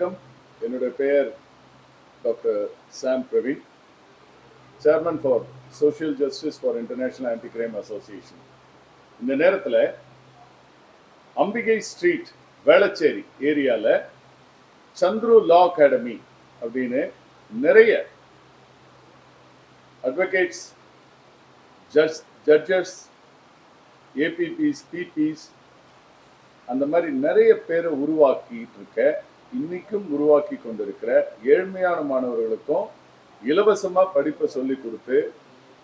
வணக்கம். என்னுடைய பெயர் doctor Sam Praveen, chairman for social justice for international anti crime association. இந்த நேரத்தில் அம்பிகை ஸ்ட்ரீட் வேளச்சேரி ஏரியாவில் சந்துரு லா அகாடமி அப்படின்னு நிறைய அட்வொகேட்ஸ், ஜட்ஜஸ், ஏபிபிஸ், பிபிஸ் அந்த மாதிரி நிறைய பேரை உருவாக்கிட்டு இருக்க, இன்னைக்கும் உருவாக்கி கொண்டிருக்கிற ஏழ்மையான மாணவர்களுக்கும் இலவசமாக படிப்பை சொல்லி கொடுத்து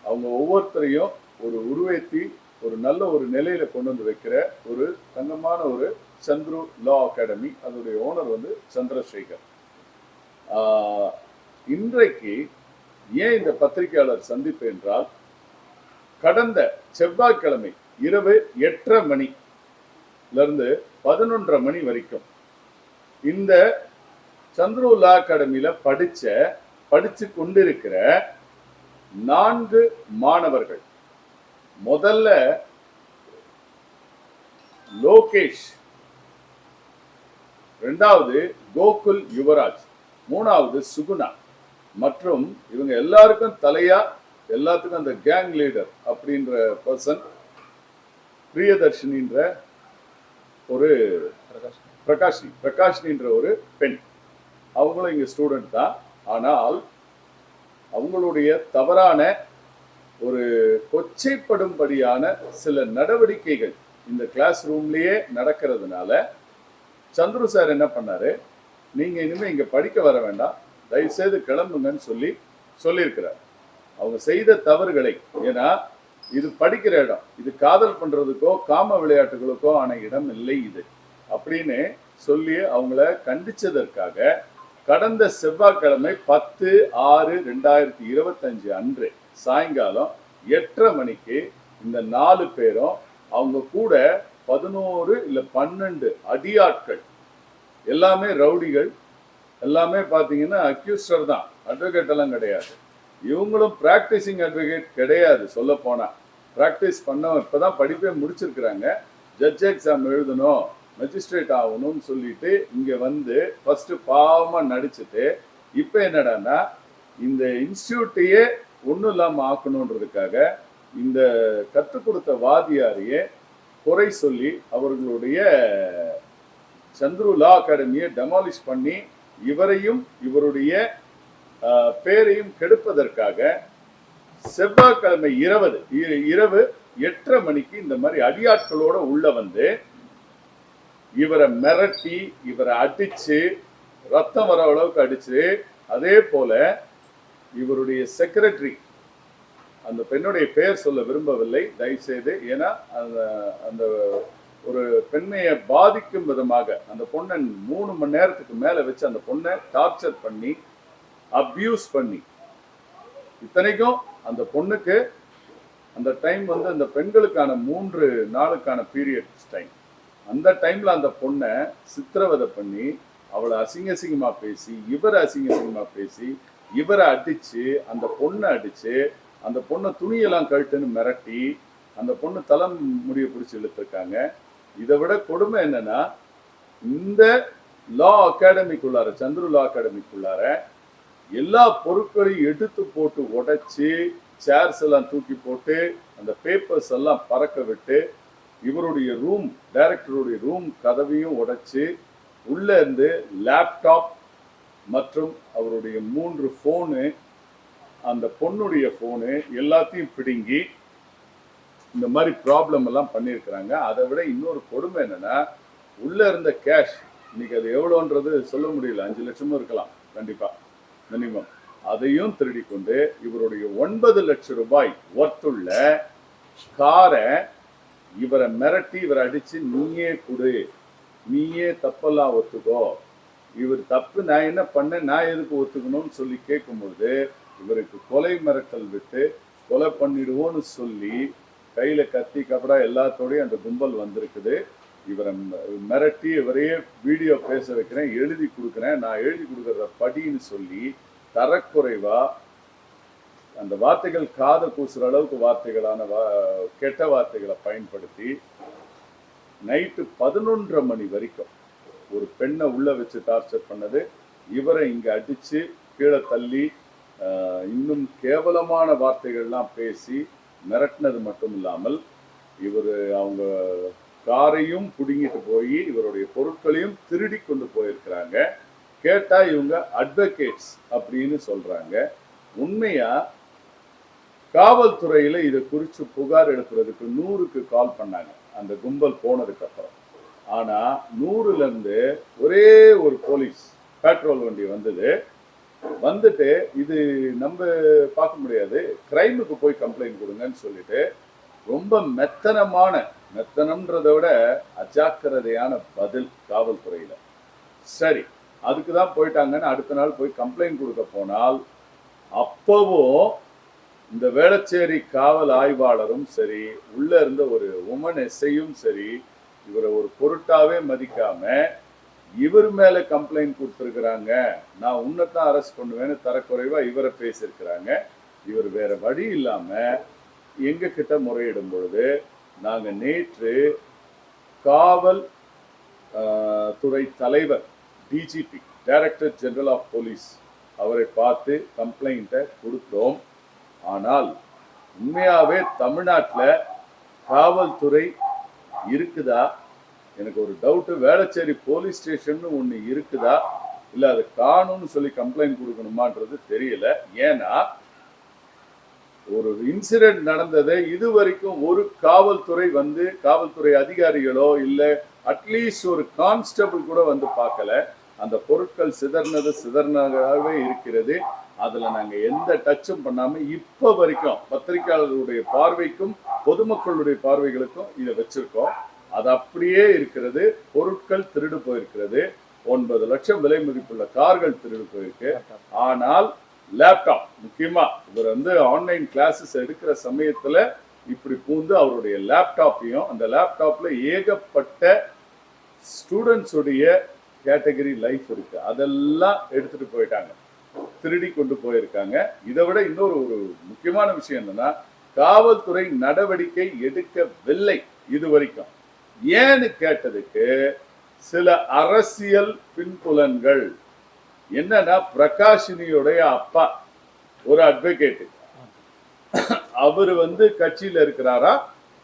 அவங்க ஒவ்வொருத்தரையும் ஒரு உருவேற்றி ஒரு நல்ல ஒரு நிலையில கொண்டு வந்து வைக்கிற ஒரு தங்கமான ஒரு சந்துரு லா அகாடமி. அதோடைய ஓனர் வந்து சந்திரசேகர். இன்றைக்கு ஏன் இந்த பத்திரிகையாளர் சந்திப்பு என்றால், கடந்த செவ்வாய்க்கிழமை இரவு 8:30 மணிலிருந்து 11:30 மணி வரைக்கும் இந்த சந்துரு லா அகாடமியில படிச்சு கொண்டிருக்கிற 4 மாணவர்கள், முதல்ல லோகேஷ், 2வது கோகுல் யுவராஜ், 3வது சுகுணா மற்றும் இவங்க எல்லாருக்கும் தலையா எல்லாத்துக்கும் அந்த கேங் லீடர் அப்படின்ற பர்சன் பிரியதர்ஷினின்ற ஒரு பிரகாஷினின்ற ஒரு பெண். அவங்களும் இங்க ஸ்டூடெண்ட் தான். ஆனால் அவங்களுடைய தவறான ஒரு கொச்சைப்படும்படியான சில நடவடிக்கைகள் இந்த கிளாஸ் ரூம்லயே நடக்கிறதுனால சந்துரு சார் என்ன பண்ணாரு, நீங்க இனிமே இங்க படிக்க வர வேண்டாம், தயவுசெய்து கிளம்புங்கன்னு சொல்லியிருக்கிறார். அவங்க செய்த தவறுகளை, ஏன்னா இது படிக்கிற இடம், இது காதல் பண்றதுக்கோ காம விளையாட்டுகளுக்கோ ஆன இடம் இல்லை இது அப்படின்னு சொல்லி அவங்கள கண்டிச்சதற்காக கடந்த செவ்வாய்க்கிழமை 10/6/2025 அன்று சாயங்காலம் 8:30 மணிக்கு இந்த 4 பேரும் அவங்க கூட 11 இல்ல 12 அடியாட்கள், எல்லாமே ரவுடிகள், எல்லாமே பாத்தீங்கன்னா அக்யூஸ்டர் தான், அட்வொகேட் எல்லாம் கிடையாது. இவங்களும் பிராக்டிசிங் அட்வொகேட் கிடையாது. சொல்ல போனா பிராக்டிஸ் பண்ண இப்பதான் படிப்பே முடிச்சிருக்கிறாங்க. ஜட்ஜ் எக்ஸாம் எழுதணும், மெஜிஸ்ட்ரேட் ஆகணும்னு சொல்லிட்டு இங்க வந்து ஃபர்ஸ்ட் பாவமா நடிச்சுட்டு இப்ப என்னடான்னா இந்த இன்ஸ்டியூட்டையே ஒன்றும் இல்லாம ஆக்கணுன்றதுக்காக இந்த கற்றுக் கொடுத்த வாதியாரையே குறை சொல்லி அவர்களுடைய சந்துரு லா அகாடமியை டெமாலிஷ் பண்ணி இவரையும் இவருடைய பேரையும் கெடுப்பதற்காக செவ்வாய்க்கிழமை இரவு 8:30 மணிக்கு இந்த மாதிரி அடியாட்களோட உள்ள வந்து இவரை மிரட்டி, இவரை அடிச்சு, ரத்தம் வர அளவுக்கு அடிச்சு, அதே போல இவருடைய செக்ரட்டரி, அந்த பெண்ணுடைய பெயர் சொல்ல விரும்பவில்லை தயவுசெய்து, ஏன்னா அந்த ஒரு பெண்மையை பாதிக்கும் விதமாக அந்த பொண்ணை 3 மணி நேரத்துக்கு மேல வச்சு அந்த பொண்ணை டார்ச்சர் பண்ணி அபியூஸ் பண்ணி, இத்தனைக்கும் அந்த பொண்ணுக்கு அந்த டைம் வந்து அந்த பெண்களுக்கான 3 நாளுக்கான பீரியட் டைம். அந்த டைம்ல அந்த பொண்ணை சித்திரவதை பண்ணி அவளை அசிங்கமா பேசி, இவரை அசிங்கமா பேசி, இவரை அடிச்சு, அந்த பொண்ணை அடிச்சு, அந்த பொண்ணை துணியெல்லாம் கழட்டுன்னு மிரட்டி அந்த பொண்ணு தலை முடிய பிடிச்சி இழுத்துருக்காங்க. இதை விட கொடுமை என்னன்னா, இந்த லா அகாடமிக்குள்ளார, சந்துரு லா அகாடமிக்குள்ளார எல்லா பொருட்களையும் எடுத்து போட்டு உடைச்சு, சேர்ஸ் எல்லாம் தூக்கி போட்டு, அந்த பேப்பர்ஸ் எல்லாம் பறக்க விட்டு, இவருடைய ரூம், டைரக்டருடைய ரூம் கதவையும் உடைச்சு, உள்ள இருந்து லேப்டாப் மற்றும் அவருடைய 3 போனு, அந்த பொண்ணுடைய போனு எல்லாத்தையும் பிடுங்கி இந்த மாதிரி ப்ராப்ளம் எல்லாம் பண்ணியிருக்கிறாங்க. அதை விட இன்னொரு கொடுமை என்னன்னா, உள்ள இருந்த கேஷ், இன்னைக்கு அது எவ்வளோன்றது சொல்ல முடியல, 5 லட்சமும் இருக்கலாம் கண்டிப்பா மினிமம், அதையும் திருடி கொண்டு இவருடைய 9 லட்சம் ரூபாய் ஒர்த்துள்ள காரை இவரை மிரட்டி, இவரை அடிச்சு, நீயே கொடு, நீயே தப்பெல்லாம் ஒத்துக்கோ, இவர் தப்பு நான் என்ன பண்ண, நான் எதுக்கு ஒத்துக்கணும்னு சொல்லி கேட்கும்போது இவருக்கு கொலை மிரட்டல் விட்டு கொலை பண்ணிடுவோன்னு சொல்லி கையில கத்தி கபடா எல்லாத்தோடையும் அந்த கும்பல் வந்திருக்குது. இவரை மிரட்டி இவரையே வீடியோ பேச வைக்கிறேன், எழுதி கொடுக்குறேன், நான் எழுதி கொடுக்குறத படின்னு சொல்லி தரக்குறைவா அந்த வார்த்தைகள் காதை கூசுற அளவுக்கு வார்த்தைகளான கெட்ட வார்த்தைகளை பயன்படுத்தி நைட்டு 11:30 மணி வரைக்கும் ஒரு பெண்ணை உள்ள வச்சு டார்ச்சர் பண்ணது, இவரை இங்க அடிச்சு கீழே தள்ளி இன்னும் கேவலமான வார்த்தைகள்லாம் பேசி மிரட்டினது மட்டும் இல்லாமல் இவர் அவங்க காரையும் பிடுங்கிட்டு போய் இவருடைய பொருட்களையும் திருடி கொண்டு போயிருக்கிறாங்க. கேட்டா இவங்க அட்வொகேட்ஸ் அப்படின்னு சொல்றாங்க. உண்மையா காவல்துறையில இதை குறித்து புகார் எழுப்புறதுக்கு 100க்கு கால் பண்ணாங்க அந்த கும்பல் போனதுக்கு அப்புறம். ஆனா 100ல இருந்து ஒரே ஒரு போலீஸ் பெட்ரோல் வண்டி வந்துட்டு இது நம்ம பார்க்க முடியாது, கிரைமுக்கு போய் கம்ப்ளைண்ட் கொடுங்கன்னு சொல்லிட்டு ரொம்ப மெத்தனம்ன்றதை விட அஜாக்கிரதையான பதில் காவல்துறையில. சரி, அதுக்கு தான் போயிட்டாங்கன்னு அடுத்த நாள் போய் கம்ப்ளைண்ட் கொடுக்க போனால் அப்பவும் இந்த வேளச்சேரி காவல் ஆய்வாளரும் சரி, உள்ள இருந்த ஒரு உமன் எஸ்ஐயும் சரி, இவரை ஒரு பொருட்டாவே மதிக்காம இவர் மேல கம்ப்ளைண்ட் கொடுத்துருக்குறாங்க. நான் உன்னைத்தான் அரெஸ்ட் பண்ணுவேன்னு தரக்குறைவா இவரை பேசியிருக்கிறாங்க. இவர் வேற வழி இல்லாம எங்க கிட்ட முறையிடும் பொழுது நாங்க நேற்று காவல் துறை தலைவர் DGP director general of police அவரை பார்த்து கம்ப்ளைண்ட்டை கொடுத்தோம். ஆனால் உண்மையாவே தமிழ்நாட்டில் காவல்துறை இருக்குதா? எனக்கு ஒரு டவுட்டு. வேளச்சேரி போலீஸ் ஸ்டேஷன் ஒன்று இருக்குதா, இல்லை அது காணும்னு சொல்லி கம்ப்ளைண்ட் கொடுக்கணுமான்றது தெரியல. ஏன்னா ஒரு இன்சிடென்ட் நடந்ததை இது வரைக்கும் ஒரு காவல்துறை அதிகாரிகளோ இல்லை அட்லீஸ்ட் ஒரு கான்ஸ்டபிள் கூட வந்து பார்க்கல. அந்த பொருட்கள் சிதறினதாகவே இருக்கிறது. அதுல நாங்க எந்த டச்சும் பண்ணாம இப்ப வரைக்கும் பத்திரிகையாளர்களுடைய பார்வைக்கும் பொதுமக்களுடைய பார்வைகளுக்கும் இதை வச்சிருக்கோம். அது அப்படியே இருக்கிறது. பொருட்கள் திருடு போயிருக்கிறது. 9 லட்சம் விலை மதிப்புள்ள கார்கள் திருடு போயிருக்கு. ஆனால் லேப்டாப், முக்கியமா இவர் ஆன்லைன் கிளாஸஸ் எடுக்கிற சமயத்துல இப்படி பூந்து அவருடைய லேப்டாப்பையும், அந்த லேப்டாப்ல ஏகப்பட்ட ஸ்டூடெண்ட்ஸ் உடைய கேட்டகரி லைஃப் இருக்கு, அதெல்லாம் எடுத்துட்டு போயிட்டாங்க, திருடி கொண்டு போயிருக்காங்க. இதை விட இன்னொரு முக்கியமான விஷயம் என்னன்னா, காவல்துறை நடவடிக்கை எடுக்கவில்லை இது வரைக்கும். ஏன்னு கேட்டதுக்கு சில அரசியல் பின்புலன்கள் என்னன்னா, பிரகாஷினியோடைய அப்பா ஒரு அட்வொகேட், அவரு கட்சியில இருக்கிறாரா.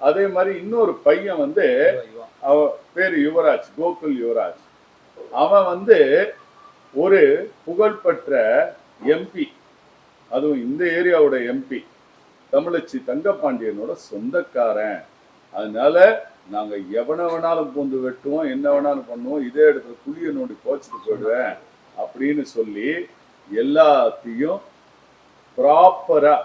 அதே மாதிரி இன்னொரு பையன் பேரு யுவராஜ், கோகுல் யுவராஜ். அவன் ஒரு புகழ்பெற்ற எம்பி, அதுவும் இந்த ஏரியாவோட எம்பி, தமிழச்சி தங்கப்பாண்டியனோட சொந்தக்காரன். அதனால நாங்க எவனை வேணாலும் பூந்து வெட்டுவோம், என்ன வேணாலும் பண்ணுவோம், இதே இடத்துல குழிய நோண்டி போச்சுட்டு போயிடுவேன் அப்படின்னு சொல்லி எல்லாத்தையும் ப்ராப்பரா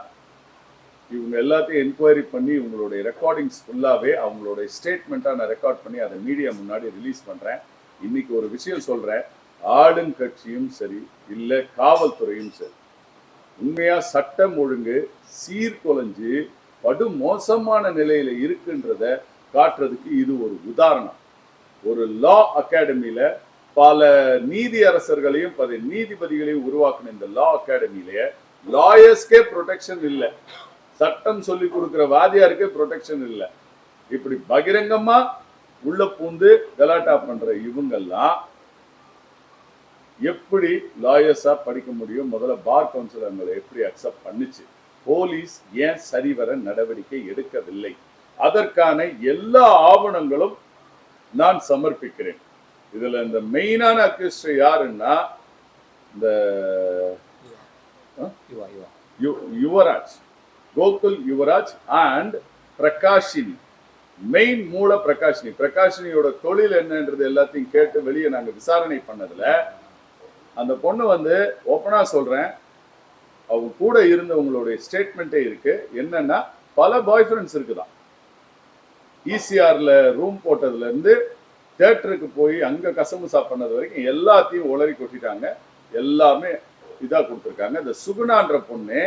இவங்க எல்லாத்தையும் என்கொயரி பண்ணி இவங்களுடைய ரெக்கார்டிங்ஸ் ஃபுல்லாவே அவங்களுடைய ஸ்டேட்மெண்ட்டா நான் ரெக்கார்ட் பண்ணி அதை மீடியா முன்னாடி ரிலீஸ் பண்றேன். இன்னைக்கு ஒரு விஷயம் சொல்றேன், ஆளுங்கட்சியும் சரி இல்ல காவல்துறையும் சரி, உண்மையா சட்டம் ஒழுங்கு சீர்குலைஞ்சு படு மோசமான நிலையில இருக்குன்றத காட்டுறதுக்கு இது ஒரு உதாரணம். ஒரு லா அகாடமியில பல நீதி அரசர்களையும் பல நீதிபதிகளையும் உருவாக்கின இந்த லா அகாடமியில லாயர்ஸ்க்கே ப்ரொடெக்ஷன் இல்லை, சட்டம் சொல்லி கொடுக்கிற வாதியாருக்கே ப்ரொடெக்ஷன் இல்லை. இப்படி பகிரங்கமா உள்ள பூந்து கலாட்டா பண்ற இவங்கெல்லாம் எப்படி லாயர்ஸா படிக்க முடியும்? முதல்ல பார் கவுன்சில் அவங்களை எப்படி அக்செப்ட் பண்ணிச்சு? போலீஸ் ஏன் சரிவர நடவடிக்கை எடுக்கவில்லை? அதற்கான எல்லா ஆவணங்களும் நான் சமர்ப்பிக்கிறேன். இதுல இந்த மெயினான அக்யூஸ்ட் யாருன்னா இந்த யுவராஜ், கோகுல் யுவராஜ் அண்ட் பிரகாஷினி. மெயின் மூல பிரகாஷினி. பிரகாஷினியோட தொழில் என்னன்றது எல்லாத்தையும் கேட்டு வெளியே நாங்க விசாரணை பண்ணதுல அந்த பொண்ணு ஓப்பனா சொல்றேன், அவங்க கூட இருந்தவங்களுடைய ஸ்டேட்மெண்ட்டே இருக்கு. என்னன்னா, பல பாய் ஃப்ரெண்ட்ஸ் இருக்குதான். ஈசிஆர்ல ரூம் போட்டதுல இருந்து தியேட்டருக்கு போய் அங்க கசமுசா பண்ணது வரைக்கும் எல்லாத்தையும் உளறி கொட்டிட்டாங்க, எல்லாமே இதா கொடுத்துருக்காங்க. இந்த சுகுணான்ற பொண்ணு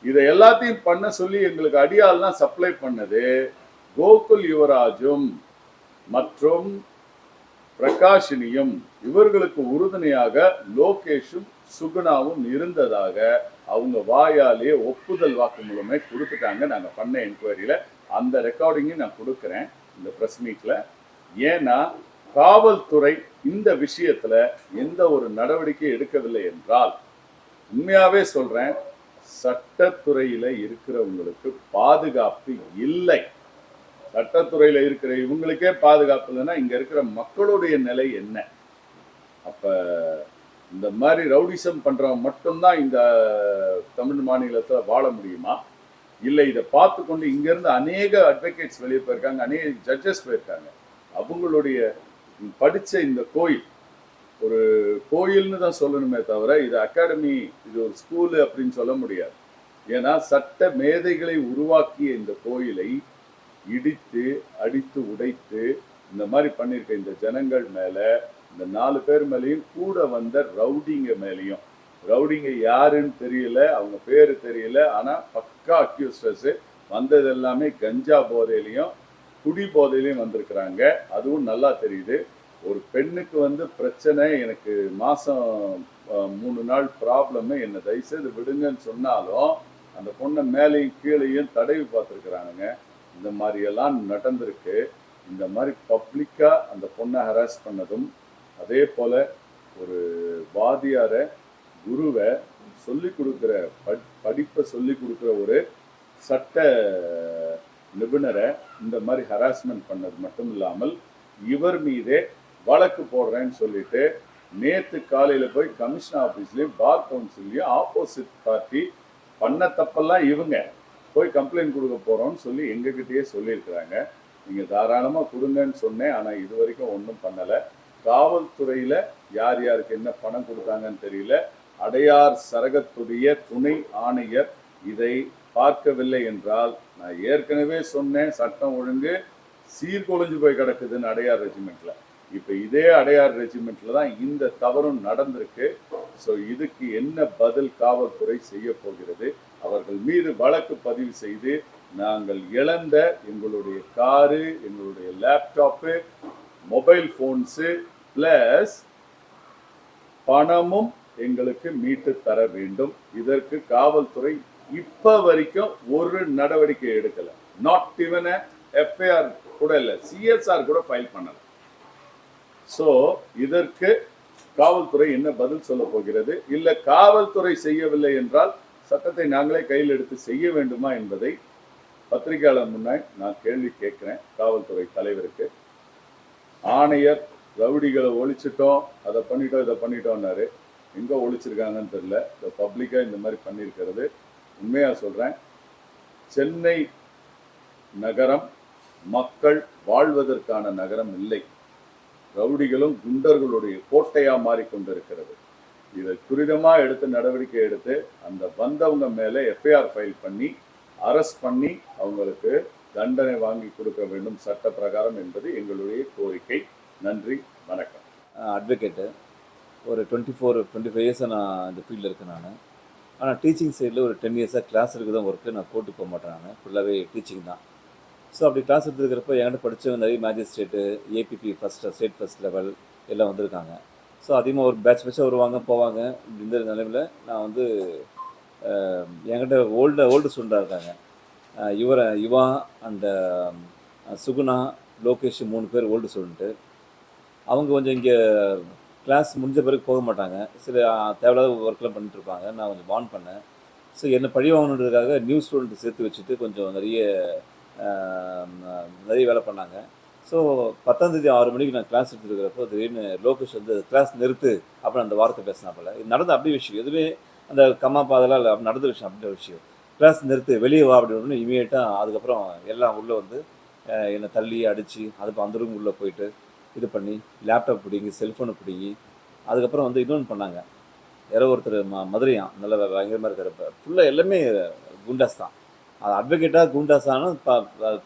இதை எல்லாத்தையும் பண்ண சொல்லி எங்களுக்கு அடியால்லாம் சப்ளை பண்ணது கோகுல் யுவராஜும் மற்றும் பிரகாஷினியும். இவர்களுக்கு உறுதுணையாக லோகேஷும் சுகுணாவும் இருந்ததாக அவங்க வாயாலேயே ஒப்புதல் வாக்குமூலமே கொடுத்துட்டாங்க. நாங்க பண்ண என்கொயரியில அந்த ரெக்கார்டிங்கையும் நான் கொடுக்குறேன் இந்த ப்ரெஸ் மீட்ல. ஏன்னா காவல்துறை இந்த விஷயத்துல எந்த ஒரு நடவடிக்கை எடுக்கவில்லை என்றால், உண்மையாவே சொல்றேன், சட்டத்துறையில இருக்கிறவங்களுக்கு பாதுகாப்பு இல்லை. சட்டத்துறையில இருக்கிற இவங்களுக்கே பாதுகாப்பு இல்லைன்னா இங்க இருக்கிற மக்களுடைய நிலை என்ன? அப்ப இந்த மாதிரி ரவுடிசம் பண்றவன் மட்டும்தான் இந்த தமிழ் மாநிலத்துல வாழ முடியுமா? இல்லை இதை பார்த்து கொண்டு இங்க இருந்து அநேக அட்வொகேட்ஸ் வெளியே போயிருக்காங்க, அநேக ஜட்ஜஸ் போயிருக்காங்க. அவங்களுடைய படிச்ச இந்த கோயில் ஒரு கோயில்னு தான் சொல்லணுமே தவிர இது அகாடமி, இது ஒரு ஸ்கூலு அப்படின்னு சொல்ல முடியாது. ஏன்னா சட்ட மேதைகளை உருவாக்கிய இந்த கோயிலை இடித்து அடித்து உடைத்து இந்த மாதிரி பண்ணியிருக்க இந்த ஜனங்கள் மேல, இந்த 4 பேர் மேலேயும் கூட வந்த ரவுடிங்க மேலேயும், ரவுடிங்க யாருன்னு தெரியல, அவங்க பேரு தெரியல, ஆனா பக்கா அக்யூஸ்டர்ஸ் வந்தது எல்லாமே கஞ்சா போதையிலையும் குடி போதையிலையும் வந்திருக்கிறாங்க. அதுவும் நல்லா தெரியுது. ஒரு பெண்ணுக்கு வந்து பிரச்சனை, எனக்கு மாசம் 3 நாள் ப்ராப்ளம், என்னை தயவுசெய்து விடுங்கன்னு சொன்னாலும் அந்த பொண்ணை மேலேயும் கீழேயும் தடவி பார்த்துருக்குறானுங்க. இந்த மாதிரி எல்லாம் நடந்திருக்கு. இந்த மாதிரி பப்ளிக்கா அந்த பொண்ணை ஹராஸ் பண்ணதும், அதே போல ஒரு வாதியார குருவை சொல்லி கொடுக்குற படிப்பை சொல்லி கொடுக்குற ஒரு சட்ட நிபுணரை இந்த மாதிரி ஹராஸ்மெண்ட் பண்ணது மட்டும் இல்லாமல் இவர் மீதே வழக்கு போடுறேன்னு சொல்லிட்டு நேற்று காலையில போய் கமிஷன் ஆஃபீஸ்லயும் பார் கவுன்சிலையும் ஆப்போசிட் பார்ட்டி பண்ண தப்பெல்லாம் இவங்க போய் கம்ப்ளைண்ட் கொடுக்க போறோம்னு சொல்லி எங்ககிட்டயே சொல்லியிருக்கிறாங்க. நீங்க தாராளமா கொடுங்கன்னு சொன்னேன், ஆனா இது வரைக்கும் ஒன்றும் பண்ணல. காவல்துறையில யார் யாருக்கு என்ன பணம் கொடுத்தாங்கன்னு தெரியல. அடையார் சரகத்துடைய துணை ஆணையர் இதை பார்க்கவில்லை என்றால், நான் ஏற்கனவே சொன்னேன், சட்டம் ஒழுங்கு சீர்குலைஞ்சு போய் கிடக்குதுன்னு அடையார் ரெஜிமெண்ட்ல. இப்ப இதே அடையார் ரெஜிமெண்ட்ல தான் இந்த தவறும் நடந்திருக்கு. ஸோ இதுக்கு என்ன பதில் காவல்துறை செய்ய போகிறது? அவர்கள் மீது வழக்கு பதிவு செய்து நாங்கள் இழந்த எங்களுடைய காரு, எங்களுடைய லேப்டாப்பு, மொபைல் போன்ஸு பிளஸ் பணமும் எங்களுக்கு மீட்டு தர வேண்டும். இதற்கு காவல்துறை இப்ப வரைக்கும் ஒரு நடவடிக்கை எடுக்கல. நாட் ஈவன் எஃப்ஐஆர் கூட இல்லை, சிஎஸ்ஆர் கூட ஃபைல் பண்ணல. ஸோ இதற்கு காவல்துறை என்ன பதில் சொல்ல போகிறது? இல்ல காவல்துறை செய்யவில்லை என்றால் சட்டத்தை நாங்களே கையில் எடுத்து செய்ய வேண்டுமா என்பதை பத்திரிகையாளர் முன்னாடி நான் கேள்வி கேட்கிறேன் காவல்துறை தலைவருக்கு. ஆணையர் ரவுடிகளை ஒழிச்சிட்டோம், அதை பண்ணிட்டோம், இதை பண்ணிட்டோம்னாரு. எங்க ஒழிச்சிருக்காங்கன்னு தெரியல. இந்த பப்ளிக்கா இந்த மாதிரி பண்ணியிருக்கிறது. உண்மையா சொல்றேன், சென்னை நகரம் மக்கள் வாழ்வதற்கான நகரம் இல்லை. ரவுடிகளும் குண்டர்களுடைய கோட்டையா மாறிக்கொண்டிருக்கிறது. இதை துரிதமா எடுத்து நடவடிக்கை எடுத்து அந்த வந்தவங்க மேல எஃப்ஐஆர் ஃபைல் பண்ணி அரெஸ்ட் பண்ணி அவங்களுக்கு தண்டனை வாங்கி கொடுக்க வேண்டும் சட்ட பிரகாரம் என்பது எங்களுடைய கோரிக்கை. நன்றி, வணக்கம். அட்வொகேட்டு ஒரு 25 இயர்ஸாக நான் இந்த ஃபீல்டில் இருக்கேன் நான். ஆனால் டீச்சிங் சைடில் ஒரு 10 இயர்ஸாக கிளாஸ் இருக்குது தான் ஒர்க்கு. நான் கோர்ட்டுக்கு போக மாட்டேன், நான் ஃபுல்லாகவே டீச்சிங் தான். ஸோ அப்படி கிளாஸ் எடுத்துருக்கிறப்ப என்கிட்ட படித்தவங்க நிறைய magistrate, ABP state first level எல்லாம் வந்திருக்காங்க. ஸோ அதிகமாக ஒரு பேட்சாக வருவாங்க போவாங்க. இந்த நிலையில் நான் வந்து என்கிட்ட ஓல்டு ஸ்டூடெண்டாக இருக்காங்க. யுவா அண்ட் சுகுணா, லோகேஷ் 3 பேர் ஓல்டு ஸ்டூடெண்ட்டு. அவங்க கொஞ்சம் இங்கே கிளாஸ் முடிஞ்ச பிறகு போக மாட்டாங்க, சில தேவையில்லாத ஒர்க்கெலாம் பண்ணிட்டுருப்பாங்க. நான் கொஞ்சம் வார்ன் பண்ணேன். ஸோ என்னை பழி வாங்கணுன்றதுக்காக நியூ ஸ்டூடெண்ட்டு சேர்த்து வச்சுட்டு கொஞ்சம் நிறைய வேலை பண்ணாங்க. ஸோ 10ஆம் தேதி 6 மணிக்கு நான் கிளாஸ் எடுத்துருக்கிறப்போ திடீர்னு லோகேஷ் வந்து கிளாஸ் நிறுத்து அப்படின்னு அந்த வார்த்தை பேசினாப்பில். இது நடந்த அப்படி விஷயம், எதுவுமே அந்த கம்மாப்பா அதெல்லாம் இல்லை, அப்படி நடந்த விஷயம், அப்படின்ற விஷயம். கிளாஸ் நிறுத்து, வெளியே வா அப்படின்னு இமீடியட்டாக அதுக்கப்புறம் எல்லாம் உள்ளே வந்து என்னை தள்ளி அடித்து அதுக்கு அந்த ரூம் உள்ளே போயிட்டு இது பண்ணி லேப்டாப் பிடிங்கி செல்ஃபோனை பிடிங்கி அதுக்கப்புறம் வந்து இன்னொன்று பண்ணாங்க. யாரோ ஒருத்தர் மதுரையான் நல்ல பயங்கரமாக இருக்கிறப்ப ஃபுல்லாக எல்லாமே குண்டாஸ் தான். அது அட்வொகேட்டாக குண்டாஸானும்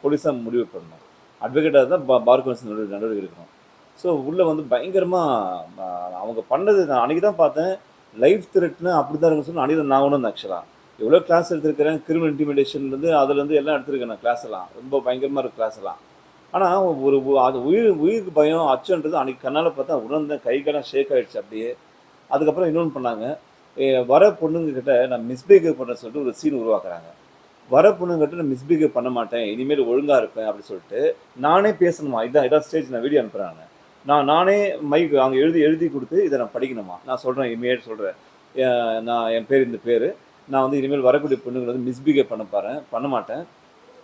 போலீஸாக முடிவு பண்ணணும். அட்வொகேட்டாக தான் பார் கவுன்சில் நடவடிக்கை எடுக்கணும். ஸோ உள்ளே வந்து பயங்கரமாக அவங்க பண்ணது நான் அன்றைக்கி தான் பார்த்தேன். லைஃப் த்ரெட்னு அப்படி தான் இருக்குன்னு சொல்லி அன்றைக்கி தான் நான் ஒன்று ஆக்சுவலாக எவ்வளோ கிளாஸ் எடுத்துருக்கிறேன். கிரிமினல் இன்டிமிடேஷன்லேருந்து அதுலேருந்து எல்லாம் எடுத்துருக்கேன் நான் கிளாஸ் எல்லாம். ரொம்ப பயங்கரமாக இருக்குது கிளாஸ் எல்லாம். ஆனால் ஒரு அது உயிருக்கு பயம் அச்சன்றது அன்றைக்கி கண்ணால் பார்த்தா உணர்ந்தேன். கைக்கெல்லாம் ஷேக் ஆகிடுச்சு அப்படியே. அதுக்கப்புறம் இன்னொன்று பண்ணாங்க, வர பொண்ணுங்கக்கிட்ட நான் மிஸ்பிஹேவ் பண்ண சொல்லிட்டு ஒரு சீன் உருவாக்குறாங்க. வர பொண்ணுங்கிட்ட நான் மிஸ்பிஹேவ் பண்ண மாட்டேன், இனிமேல் ஒழுங்காக இருப்பேன் அப்படின்னு சொல்லிட்டு நானே பேசணுமா. இதான் ஸ்டேஜ் நான் வீடியோ அனுப்புகிறாங்க. நானே மைக் அங்கே எழுதி கொடுத்து இதை நான் படிக்கணுமா, நான் சொல்கிறேன், இமேல் சொல்கிறேன், நான் என் பேர் இந்த பேர், நான் வந்து இனிமேல் வரக்கூடிய பொண்ணுங்களை வந்து மிஸ்பிஹேவ் பண்ண மாட்டேன்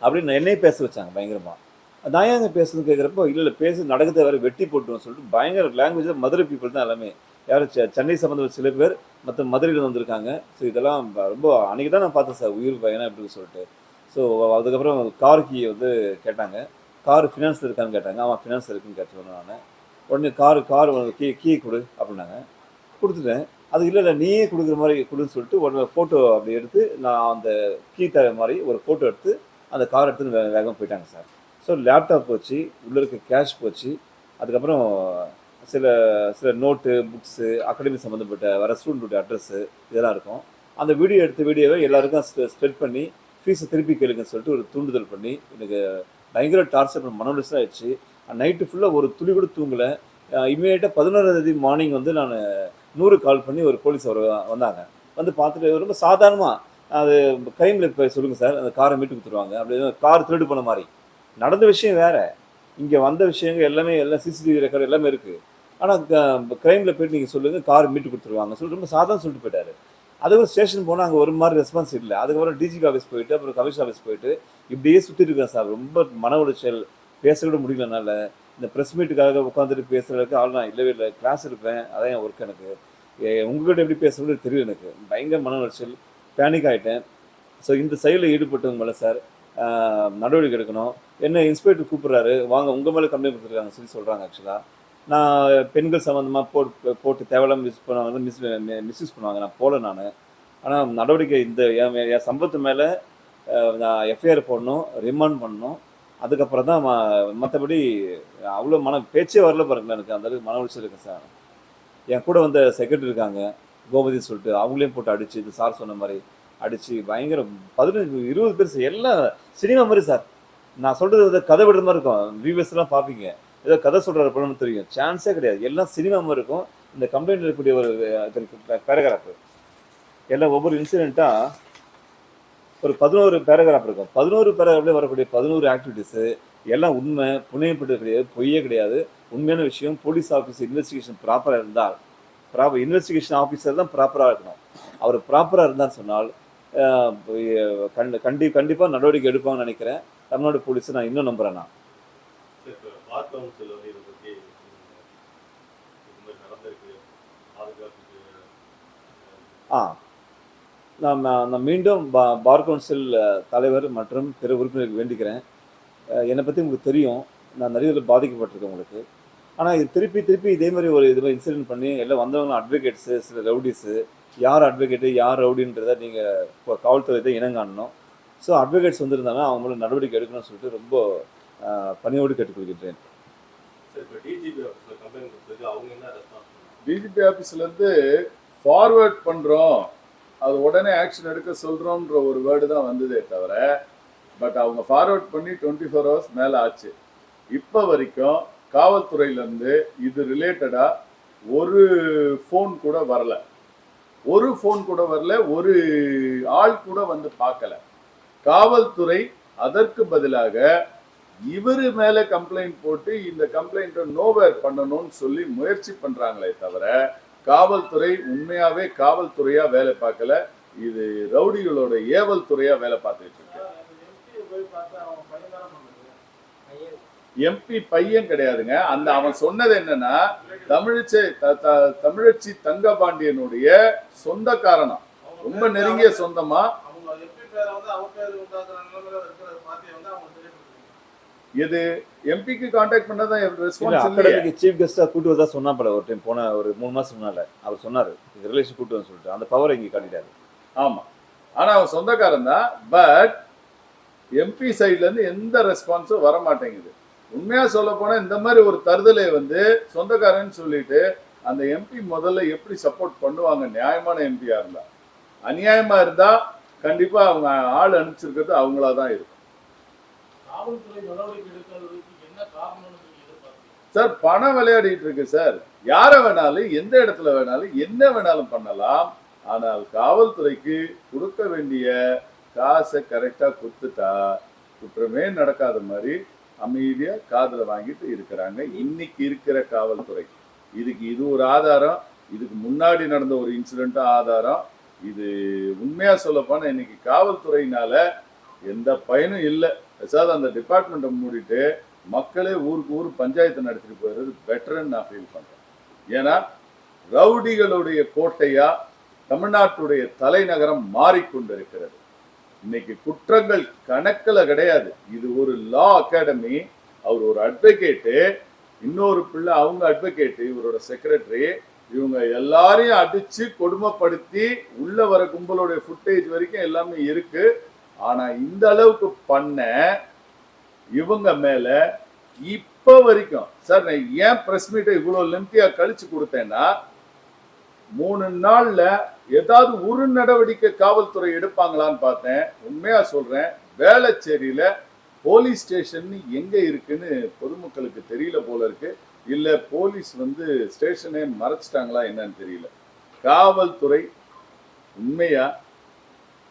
அப்படின்னு என்னையே பேச வச்சாங்க பயங்கரமாக. நான் ஏங்க பேசுறது கேட்குறப்போ, இல்லை பேச நடக்கிறத வேறு வெட்டி போட்டுருவோம் சொல்லிட்டு பயங்கர லாங்குவேஜில் மதுரை பீப்புள் தான் எல்லாமே. யாரும் சென்னை சம்மந்தப்பட்ட சில பேர் மற்ற மதுரையில் வந்திருக்காங்க. ஸோ இதெல்லாம் ரொம்ப அன்றைக்கி தான் நான் பார்த்தேன் சார் உயிர் பயணம் எப்படின்னு சொல்லிட்டு. ஸோ அதுக்கப்புறம் கார் கீ வந்து கேட்டாங்க, கார் ஃபினான்ஸில் இருக்கான்னு கேட்டாங்க. ஆமாம் ஃபினான்ஸ் இருக்குன்னு கேட்டேன் நான். உடனே கார் கீ கொடு அப்படின்னாங்க. கொடுத்துட்டேன். அது இல்லை நீயே கொடுக்குற மாதிரி கொடுன்னு சொல்லிட்டு உடனே ஃபோட்டோ அப்படி எடுத்து நான் அந்த கீ தர மாதிரி ஒரு ஃபோட்டோ எடுத்து அந்த கார் எடுத்துன்னு வேகமாக போயிட்டாங்க சார். ஸோ லேப்டாப் போச்சு, உள்ளே இருக்க கேஷ் போச்சு. அதுக்கப்புறம் சில சில நோட்டு, புக்ஸு, அகாடமி சம்மந்தப்பட்ட வர ஸ்டூடெண்ட்டோட அட்ரஸ்ஸு இதெல்லாம் இருக்கும். அந்த வீடியோவை எல்லாருக்கும் ஸ்ப்ரெட் பண்ணி ஃபீஸை திருப்பி கேளுங்கன்னு சொல்லிட்டு ஒரு தூண்டுதல் பண்ணி எனக்கு பயங்கர டார்ச்சர் மன உளைச்சல் ஆயிடுச்சு. நைட்டு ஃபுல்லாக ஒரு துளி கூட தூங்கலை. இமீடியட்டாக 11ஆம் தேதி மார்னிங் வந்து நான் 100 கால் பண்ணி ஒரு போலீஸ் வந்தாங்க. வந்து பார்த்துட்டு ரொம்ப சாதாரணமாக அது க்ரைமில் இப்போ சொல்லுங்கள் சார், அந்த காரை மீட்டு கொடுத்துருவாங்க. அப்படி கார் திருடு போன மாதிரி நடந்த விஷயம் வேறு. இங்கே வந்த விஷயங்கள் எல்லாமே எல்லாம் சிசிடிவி ரெக்கார்டு எல்லாமே இருக்குது. ஆனால் க்ரைமில் போய்ட்டு நீங்கள் சொல்லுங்கள் கார் மீட்டு கொடுத்துருவாங்க சொல்லிட்டு ரொம்ப சாதாரணம் சொல்லிட்டு போயிட்டார். அதுவும் ஸ்டேஷன் போனால் அங்கே ஒரு மாதிரி ரெஸ்பான்ஸ் இல்லை. அதுக்கப்புறம் டிஜிபி ஆஃபீஸ் போயிட்டு அப்புறம் கமிஷன் ஆஃபீஸ் போயிட்டு இப்படியே சுற்றிட்டு இருக்கேன் சார். ரொம்ப மன உளைச்சல், பேசக்கூட முடியலனால. இந்த ப்ரெஸ் மீட்டுக்காக உட்காந்துட்டு பேசுகிறதுக்கு ஆள் நான் இல்லவே இல்லை. கிளாஸ் இருப்பேன், அதான் என் ஒர்க். எனக்கு உங்கள்கிட்ட எப்படி பேசுறது தெரியல. எனக்கு பயங்கர மன உளைச்சல், பேனிக் ஆகிட்டேன். ஸோ இந்த செயலில் ஈடுபட்டவங்க மேலே சார் நடவடிக்கை எடுக்கணும். என்ன இன்ஸ்பெக்டர் கூப்பிட்றாரு, வாங்க உங்கள் மேலே கம்ப்ளைண்ட் கொடுத்துருக்காங்க சொல்லி சொல்கிறாங்க. ஆக்சுவலாக நான் பெண்கள் சம்மந்தமாக போட்டு தேவையில்லாமல் யூஸ் பண்ணுவாங்க, மிஸ்யூஸ் பண்ணுவாங்க. நான் போகல நான். ஆனால் நடவடிக்கை இந்த என் சம்பவத்து மேலே நான் எஃப்ஐஆர் போடணும், ரிமாண்ட் பண்ணணும். அதுக்கப்புறம் தான் மற்றபடி அவ்வளோ பேச்சே வரல பாருங்களேன். எனக்கு அந்தளவுக்கு மன உளைச்சல் இருக்குது சார். என் கூட வந்த செக்ரட்டரி இருக்காங்க கோமதின்னு சொல்லிட்டு, அவங்களையும் போட்டு அடித்து இது சார் சொன்ன மாதிரி அடித்து பயங்கர 15-20 பேர் எல்லாம் சினிமா மாதிரி சார். நான் சொல்கிறது கதை விடுற மாதிரி இருக்கும். வியூவர்ஸ்லாம் பார்ப்பீங்க, ஏதோ கதை சொல்கிற படம் தெரியும். சான்ஸே கிடையாது. எல்லாம் சினிமா மாதிரி இருக்கும். இந்த கம்ப்ளைண்ட் இருக்கக்கூடிய ஒரு பேராகிராஃபு எல்லாம் ஒவ்வொரு இன்சிடெண்ட்டாக ஒரு 11 பேராகிராஃப் இருக்கும். 11 பேராகிராஃப்லேயே வரக்கூடிய 11 ஆக்டிவிட்டீஸு எல்லாம் உண்மை, புனையப்பட்டு கிடையாது, பொய்யே கிடையாது, உண்மையான விஷயம். போலீஸ் ஆஃபீஸர் இன்வெஸ்டிகேஷன் ப்ராப்பராக இருந்தால், இன்வெஸ்டிகேஷன் ஆஃபீஸர் தான் ப்ராப்பராக இருக்கணும். அவர் ப்ராப்பராக இருந்தான்னு சொன்னால் கண்டிப்பாக நடவடிக்கை எடுப்பாங்கன்னு நினைக்கிறேன். தமிழ்நாடு போலீஸை நான் இன்னும் நம்புகிறேன். நான் நான் மீண்டும் பார் கவுன்சில் தலைவர் மற்றும் பிற உறுப்பினருக்கு வேண்டிக்கிறேன். என்னை பற்றி உங்களுக்கு தெரியும், நான் நிறைய இதில் பாதிக்கப்பட்டிருக்கேன் உங்களுக்கு. ஆனால் இது திருப்பி இதே மாதிரி ஒரு இது இன்சிடென்ட் பண்ணி எல்லாம் வந்தவங்களும் அட்வொகேட்ஸு, சில ரவுடிஸு, யார் அட்வொகேட்டு யார் ரவுடின்றதை நீங்கள் காவல்துறை தான் இனங்காணணும். ஸோ அட்வொகேட்ஸ் வந்திருந்தாங்கன்னா அவங்க மேலே நடவடிக்கை எடுக்கணும்னு சொல்லிட்டு ரொம்ப பணியோடு கேட்டுக்கொள்கின்றேன். டிஜிபி ஆஃபீஸ்லேருந்து ஃபார்வேர்ட் பண்ணுறோம், அது உடனே ஆக்ஷன் எடுக்க சொல்கிறோன்ற ஒரு வேர்டு தான் வந்ததே தவிர, பட் அவங்க ஃபார்வேர்ட் பண்ணி 24 hours மேலே ஆச்சு. இப்போ வரைக்கும் காவல்துறையிலேருந்து இது ரிலேட்டடாக ஒரு ஃபோன் கூட வரல, ஒரு ஆள் கூட வந்து பார்க்கல. காவல்துறை அதற்கு பதிலாக இவர் மேலே கம்ப்ளைண்ட் போட்டு இந்த கம்ப்ளைண்ட்டை நோவேர் பண்ணணும்னு சொல்லி முயற்சி பண்ணுறாங்களே தவிர, காவல்துறை உண்மையாகவே காவல்துறையாக வேலை பார்க்கல. இது ரவுடிகளோட ஏவல் துறையாக வேலை பார்த்துட்டு இருக்கு. எம்பி பையன் கிடையாதுங்க. அந்த அவன் சொன்னது என்னன்னா, தமிழச்சி தங்கபாண்டியனுடைய சொந்தக்காரனா, ரொம்ப நெருங்கிய சொந்தமா. இது எம்பிக்கு கான்டாக்ட் பண்ணதான் ரெஸ்பான்ஸ் இல்ல. சீஃப் கெஸ்டா கூட்டு வரதா சொன்னா போல ஒரு டைம், போன ஒரு 3 மாசம் முன்னால அவர் சொன்னாரு இது ரிலேஷன் கூட்டு வந்து சொல்லிட்டு, அந்த பவர் இங்க காட்டிட்டாரு. ஆமா, ஆனா அவன் சொந்தக்காரன் தான். பட் எம்பி சைட்ல இருந்து எந்த ரெஸ்பான்ஸும் வர மாட்டேங்குது. உண்மையா சொல்ல போனா இந்த மாதிரி ஒரு தருதலை வந்து சொந்தக்காரன்னு சொல்லிட்டு அந்த எம்பி முதல்ல எப்படி சப்போர்ட் பண்ணுவாங்க? நியாயமான எம்பியா இருந்தா. அநியாயமா இருந்தா கண்டிப்பா அவங்க ஆள் அனுப்பிச்சிருக்கிறது அவங்களாதான் இருக்கும். சார் பணம் விளையாடிட்டு இருக்கு சார். யாரை வேணாலும் எந்த இடத்துல வேணாலும் என்ன வேணாலும் பண்ணலாம். ஆனால் காவல்துறைக்கு கொடுக்க வேண்டிய காசை கரெக்டா கொடுத்துட்டா குற்றமே நடக்காத மாதிரி அமைதியா காதுல வாங்கிட்டு இருக்கிறாங்க இன்னைக்கு இருக்கிற காவல்துறை. இது ஒரு ஆதாரம். இதுக்கு முன்னாடி நடந்த ஒரு இன்சிடென்ட்டும் ஆதாரம். இது உண்மையா சொல்லப்போனா இன்னைக்கு காவல்துறையினால எந்த பயனும் இல்லை. அதாவது அந்த டிபார்ட்மெண்ட்டை மூடிட்டு மக்களே ஊருக்கு ஊர் பஞ்சாயத்து நடத்திட்டு போயிடுறது பெட்டர்ன்னு நான் ஃபீல் பண்றேன். ஏன்னா ரவுடிகளுடைய கோட்டையா தமிழ்நாட்டுடைய தலைநகரம் மாறிக்கொண்டிருக்கிறது. இன்னைக்கு குற்றங்கள் கணக்கில் கிடையாது. இது ஒரு லா அகாடமி. அவர் ஒரு அட்வொகேட்டு, இன்னொரு பிள்ளை அவங்க அட்வொகேட்டு, இவரோட செக்ரட்டரி, இவங்க எல்லாரையும் அடிச்சு கொடுமைப்படுத்தி உள்ள வர கும்பலோடைய ஃபுட்டேஜ் வரைக்கும் எல்லாமே இருக்கு. ஆனா இந்த அளவுக்கு பண்ண இவங்க மேல இப்ப வரைக்கும் சார் நான் ஏன் பிரஸ் மீட்டை இவ்வளவு லென்த்தியா கழிச்சு கொடுத்தேன்னா 3 நாள்ல ஏதாவது ஒரு நடவடிக்கை காவல்துறை எடுப்பாங்களான்னு பார்த்தேன். உண்மையா சொல்றேன், வேளச்சேரியில போலீஸ் ஸ்டேஷன் எங்க இருக்குன்னு பொதுமக்களுக்கு தெரியல போல இருக்கு. இல்ல போலீஸ் ஸ்டேஷனே மறைச்சிட்டாங்களா என்னன்னு தெரியல. காவல்துறை உண்மையா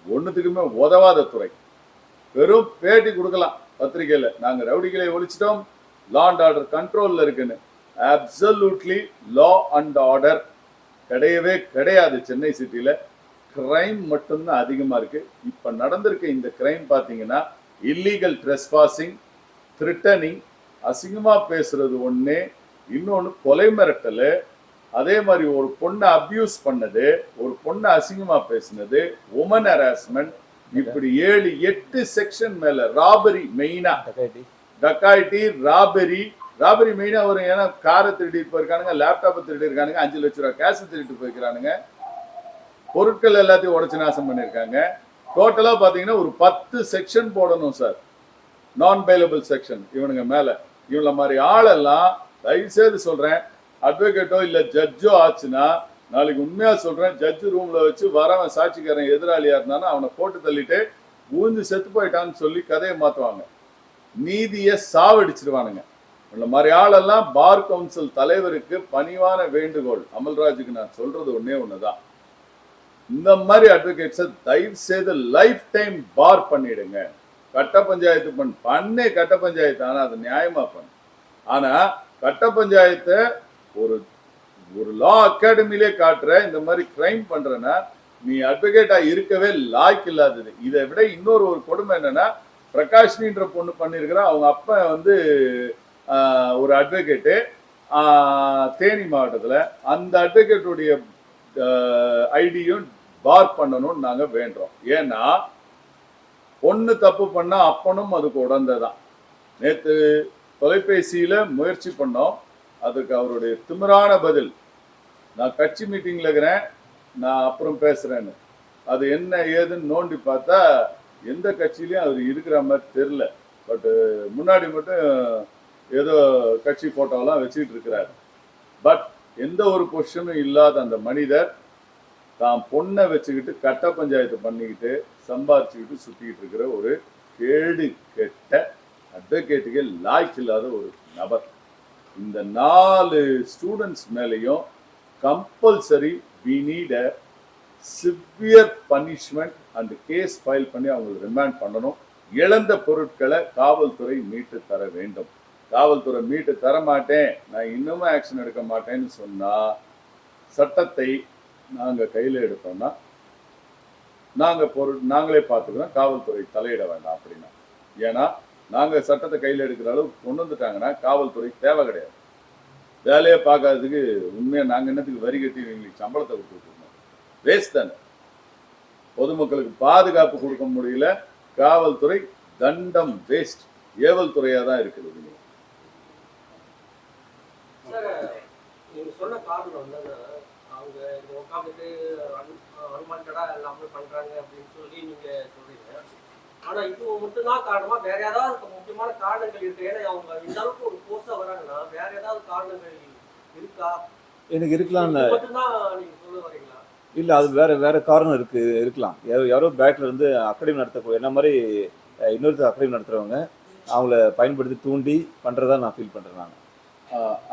ஒண்ணுத்துக்குமே உதவாத துறை. வெறும் பேட்டி கொடுக்கலாம் பத்திரிகையில, நாங்க ரவுடிகளை ஒழிச்சிட்டோம், லா அண்ட் ஆர்டர் கண்ட்ரோல்ல இருக்குன்னு. அப்சல்யூட்லி லா அண்ட் ஆர்டர் கிடையவே கிடையாது. சென்னை சிட்டியில கிரைம் மட்டும்தான் அதிகமா இருக்கு. இப்ப நடந்திருக்க இந்த கிரைம் பாத்தீங்கன்னா இல்லீகல் ட்ரெஸ்பாசிங், த்ரிட்டனிங், அசிங்கமா பேசுறது ஒண்ணு, இன்னொன்னு கொலை மிரட்டல், அதே மாதிரி ஒரு பொண்ணை அபியூஸ் பண்ணது, ஒரு பொண்ணை அசிங்கமா பேசினது, உமன் ஹராஸ்மெண்ட், இப்படி 7-8 செக்ஷன் மேல ராபரி மெயினா, டக்காய்டி, ராபரி மெயினா வரும். ஏன்னா காரை திருடிட்டு போயிருக்கானுங்க, லேப்டாப்பை திருடி இருக்கானுங்க, 5 லட்ச ரூபாய் கேஷ் திருடிட்டு போயிருக்கானுங்க, பொருட்கள் எல்லாத்தையும் உடச்சு நாசம் பண்ணியிருக்காங்க. டோட்டலா பாத்தீங்கன்னா ஒரு 10 செக்ஷன் போடணும் சார், நான் பெயிலபிள் செக்ஷன் இவனுங்க மேல. இவங்கள மாதிரி ஆளெல்லாம் தயவுசெய்து சொல்றேன், அட்வொகேட்டோ இல்ல ஜட்ஜோ ஆச்சுன்னா நாளைக்கு உண்மையா சொல்றேன், ஜட்ஜு ரூம்ல வச்சு வரவன் சாட்சிக்காரன் எதிராளியா இருந்தானா அவனை போட்டு தள்ளிட்டு ஊந்து செத்து போயிட்டான்னு சொல்லி கதையை மாத்துவாங்க, நீதியை சாவடிச்சிருவானுங்க. இந்த மாதிரி ஆளெல்லாம் பார் கவுன்சில் தலைவருக்கு பணிவான வேண்டுகோள், அமல்ராஜுக்கு நான் சொல்றது ஒண்ணுதான், இந்த மாதிரி அட்வொகேட்ஸை தயவு செய்து லைஃப் டைம் பார் பண்ணிடுங்க. கட்ட பஞ்சாயத்து பண்ணே கட்ட பஞ்சாயத்து, ஆனா அது நியாயமா பண்ணு. ஆனா கட்ட பஞ்சாயத்தை ஒரு லா அகாடமிலே காட்டுற இந்த மாதிரி கிரைம் பண்றனா நீ அட்வொகேட்டா இருக்கவே லாய்க்கு இல்லாதது. இதை விட இன்னொரு ஒரு கொடுமை என்னன்னா, பிரகாஷ்னின்ற பொண்ணு பண்ணிருக்கிறா, அவங்க அப்பா ஒரு அட்வொகேட்டு தேனி மாவட்டத்துல, அந்த அட்வொகேட்டுடைய ஐடியும் பார் பண்ணணும்னு நாங்க வேண்டோம். ஏன்னா பொண்ணு தப்பு பண்ணா அப்பனும் அதுக்கு உடந்ததான். நேத்து தொலைபேசியில முயற்சி பண்ணோம், அதுக்கு அவருடைய திமிரான பதில், நான் கட்சி மீட்டிங்ல இருக்கிறேன், நான் அப்புறம் பேசுறேன்னு. அது என்ன ஏதுன்னு நோண்டி பார்த்தா எந்த கட்சியிலையும் அவர் இருக்கிற மாதிரி தெரியல. பட் முன்னாடி மட்டும் ஏதோ கட்சி போட்டோலாம் வச்சுக்கிட்டு இருக்கிறாரு. பட் எந்த ஒரு பொசிஷனும் இல்லாத அந்த மனிதர் தான் பொண்ணை வச்சுக்கிட்டு கட்ட பஞ்சாயத்து பண்ணிக்கிட்டு சம்பாதிச்சுக்கிட்டு சுத்திக்கிட்டு இருக்கிற ஒரு கேடு கெட்ட அட்வொகேட்டுக்கு லாய்க்கு இல்லாத ஒரு நபர். இந்த 4 ஸ்டூடெண்ட்ஸ் மேலேயும் compulsory we need a severe punishment and case file பண்ணி அவங்களுக்கு ரிமாண்ட் பண்ணணும். இழந்த பொருட்களை காவல்துறை மீட்டு தர வேண்டும். காவல்துறை மீட்டு தர மாட்டேன், நான் இன்னமும் ஆக்ஷன் எடுக்க மாட்டேன்னு சொன்னா சட்டத்தை நாங்க கையில எடுத்தோம்னா நாங்களே பார்த்துக்கிறோம், காவல்துறை தலையிட வேண்டாம் அப்படின்னா. ஏன்னா நாங்க சட்டத்தை கையில எடுக்கிற அளவுக்கு கொண்டு வந்துட்டாங்கன்னா காவல்துறை தேவை கிடையாது. வேலையை பார்க்காததுக்கு உண்மையா நாங்க என்னத்துக்கு வரி கட்டி எங்களுக்கு சம்பளத்தை கொடுத்துட்டு இருக்கோம்? வேஸ்ட் தானே. பொதுமக்களுக்கு பாதுகாப்பு கொடுக்க முடியல, காவல்துறை தண்டம் வேஸ்ட், ஏவல் துறையா தான் இருக்குது. நீங்க சொன்ன காரணம் அவங்க உட்காந்துட்டு அனுமான்டா எல்லாமே பண்றாங்க அப்படின்னு சொல்லி நீங்க சொல்றீங்க. ஆனா இது மட்டும்தான் காரணமா, வேற ஏதாவது முக்கியமான காரணங்கள் இருக்கு? ஏன்னா அவங்க இந்த அளவுக்கு ஒரு கோர்ஸா வராங்கன்னா வேற ஏதாவது காரணங்கள் இருக்கா? எனக்கு இருக்கலாம் மட்டும்தான் நீங்க சொல்ல வரீங்களா? இல்லை, அது வேற காரணம் இருக்கலாம். யாரோ பேக்ல இருந்து அகாடமி நடத்த என்ன மாதிரி இன்னொருத்தர் அகாடமி நடத்துறவங்க அவங்கள பயன்படுத்தி தூண்டி பண்றதா நான் ஃபீல் பண்றேன். நான்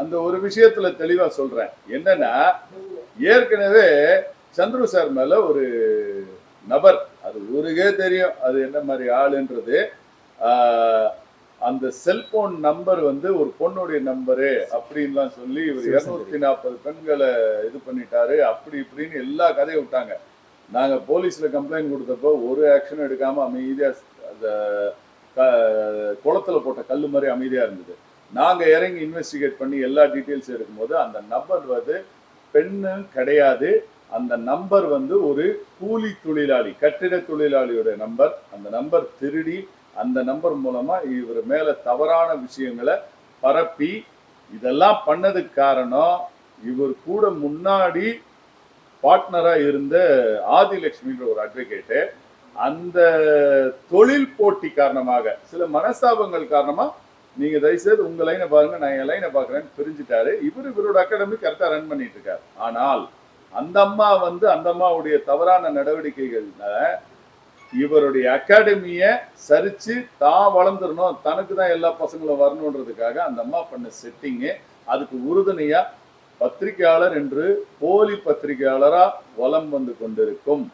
அந்த ஒரு விஷயத்துல தெளிவா சொல்றேன். என்னன்னா, ஏற்கனவே சந்துரு சார் மேல ஒரு நபர், அது ஊருக்கே தெரியும் அது என்ன மாதிரி ஆளுன்றது, அந்த செல்போன் நம்பர் வந்து ஒரு பொண்ணுடைய நம்பரு அப்படின்லாம் சொல்லி இவர் 240 பெண்களை இது பண்ணிட்டாரு அப்படி இப்படின்னு எல்லா கதையை விட்டாங்க. நாங்க போலீஸ்ல கம்ப்ளைண்ட் கொடுத்தப்போ ஒரு ஆக்ஷன் எடுக்காம அமைதியா அந்த குளத்துல போட்ட கல்லு மாதிரி அமைதியா இருந்தது. நாங்க இறங்கி இன்வெஸ்டிகேட் பண்ணி எல்லா டீட்டெயில்ஸ் எடுக்கும்போது அந்த நம்பர் வந்து பெண்ணு கிடையாது. அந்த நம்பர் வந்து ஒரு கூலி தொழிலாளி, கட்டிட தொழிலாளியோட நம்பர். அந்த நம்பர் திருடி அந்த நம்பர் மூலமா இவர் மேல தவறான விஷயங்களை பரப்பி இதெல்லாம் பண்ணதுக்கு காரணம் இவர் கூட முன்னாடி பார்ட்னரா இருந்த ஆதிலட்சுமின்ற ஒரு அட்வொகேட்டு. அந்த தொழில் போட்டி காரணமாக சில மனஸ்தாபங்கள் காரணமா நீங்க தயவுசெய்து உங்க லைனை பாருங்க, நான் என் லைனை பாக்குறேன்னு பிரிஞ்சுட்டாரு. இவரோட அகாடமி கரெக்டா ரன் பண்ணிட்டு இருக்காரு. ஆனால் அந்த அம்மா வந்து அந்த அம்மாவுடைய தவறான நடவடிக்கைகள்ல இவருடைய அகாடமிய சரிச்சு தான் வளர்ந்துடணும், தனக்கு தான் எல்லா பசங்களும் வரணுன்றதுக்காக அந்த அம்மா பண்ண செட்டிங்கு. அதுக்கு உறுதுணையா பத்திரிகையாளர் என்று போலி பத்திரிகையாளரா வலம் வந்து கொண்டிருக்கும்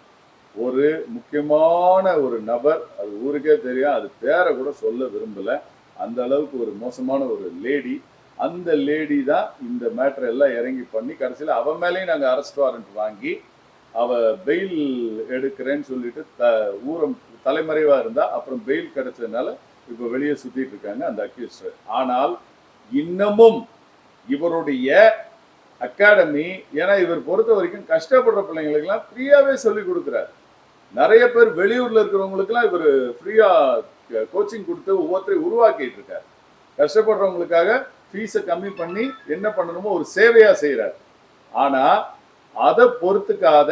ஒரு முக்கியமான ஒரு நபர். அது ஊருக்கே தெரியும், அது பேரை கூட சொல்ல விரும்பல. அந்த அளவுக்கு ஒரு மோசமான ஒரு லேடி. அந்த லேடி தான் இந்த மேட்டர் எல்லாம் இறங்கி பண்ணி கடைசியில் அவ மேலேயும் நாங்கள் அரெஸ்ட் வாரண்ட் வாங்கி அவ பெயில் எடுக்கிறேன்னு சொல்லிட்டு ஊரம் தலைமறைவா இருந்தா. அப்புறம் பெயில் கிடைச்சதுனால இப்போ வெளியே சுத்திட்டு இருக்காங்க அந்த அக்யூஸ்டர். ஆனால் இன்னமும் இவருடைய அகாடமி, ஏன்னா இவர் பொறுத்த வரைக்கும் கஷ்டப்படுற பிள்ளைங்களுக்கெல்லாம் ஃப்ரீயாவே சொல்லி கொடுக்குறாரு. நிறைய பேர் வெளியூர்ல இருக்கிறவங்களுக்குலாம் இவர் ஃப்ரீயா கோச்சிங் கொடுத்து ஒவ்வொருத்தரையும் உருவாக்கிட்டு இருக்காரு. கஷ்டப்படுறவங்களுக்காக ஃபீஸை கம்மி பண்ணி என்ன பண்ணணுமோ ஒரு சேவையா செய்யறாரு. ஆனா அதை பொறுத்துக்காத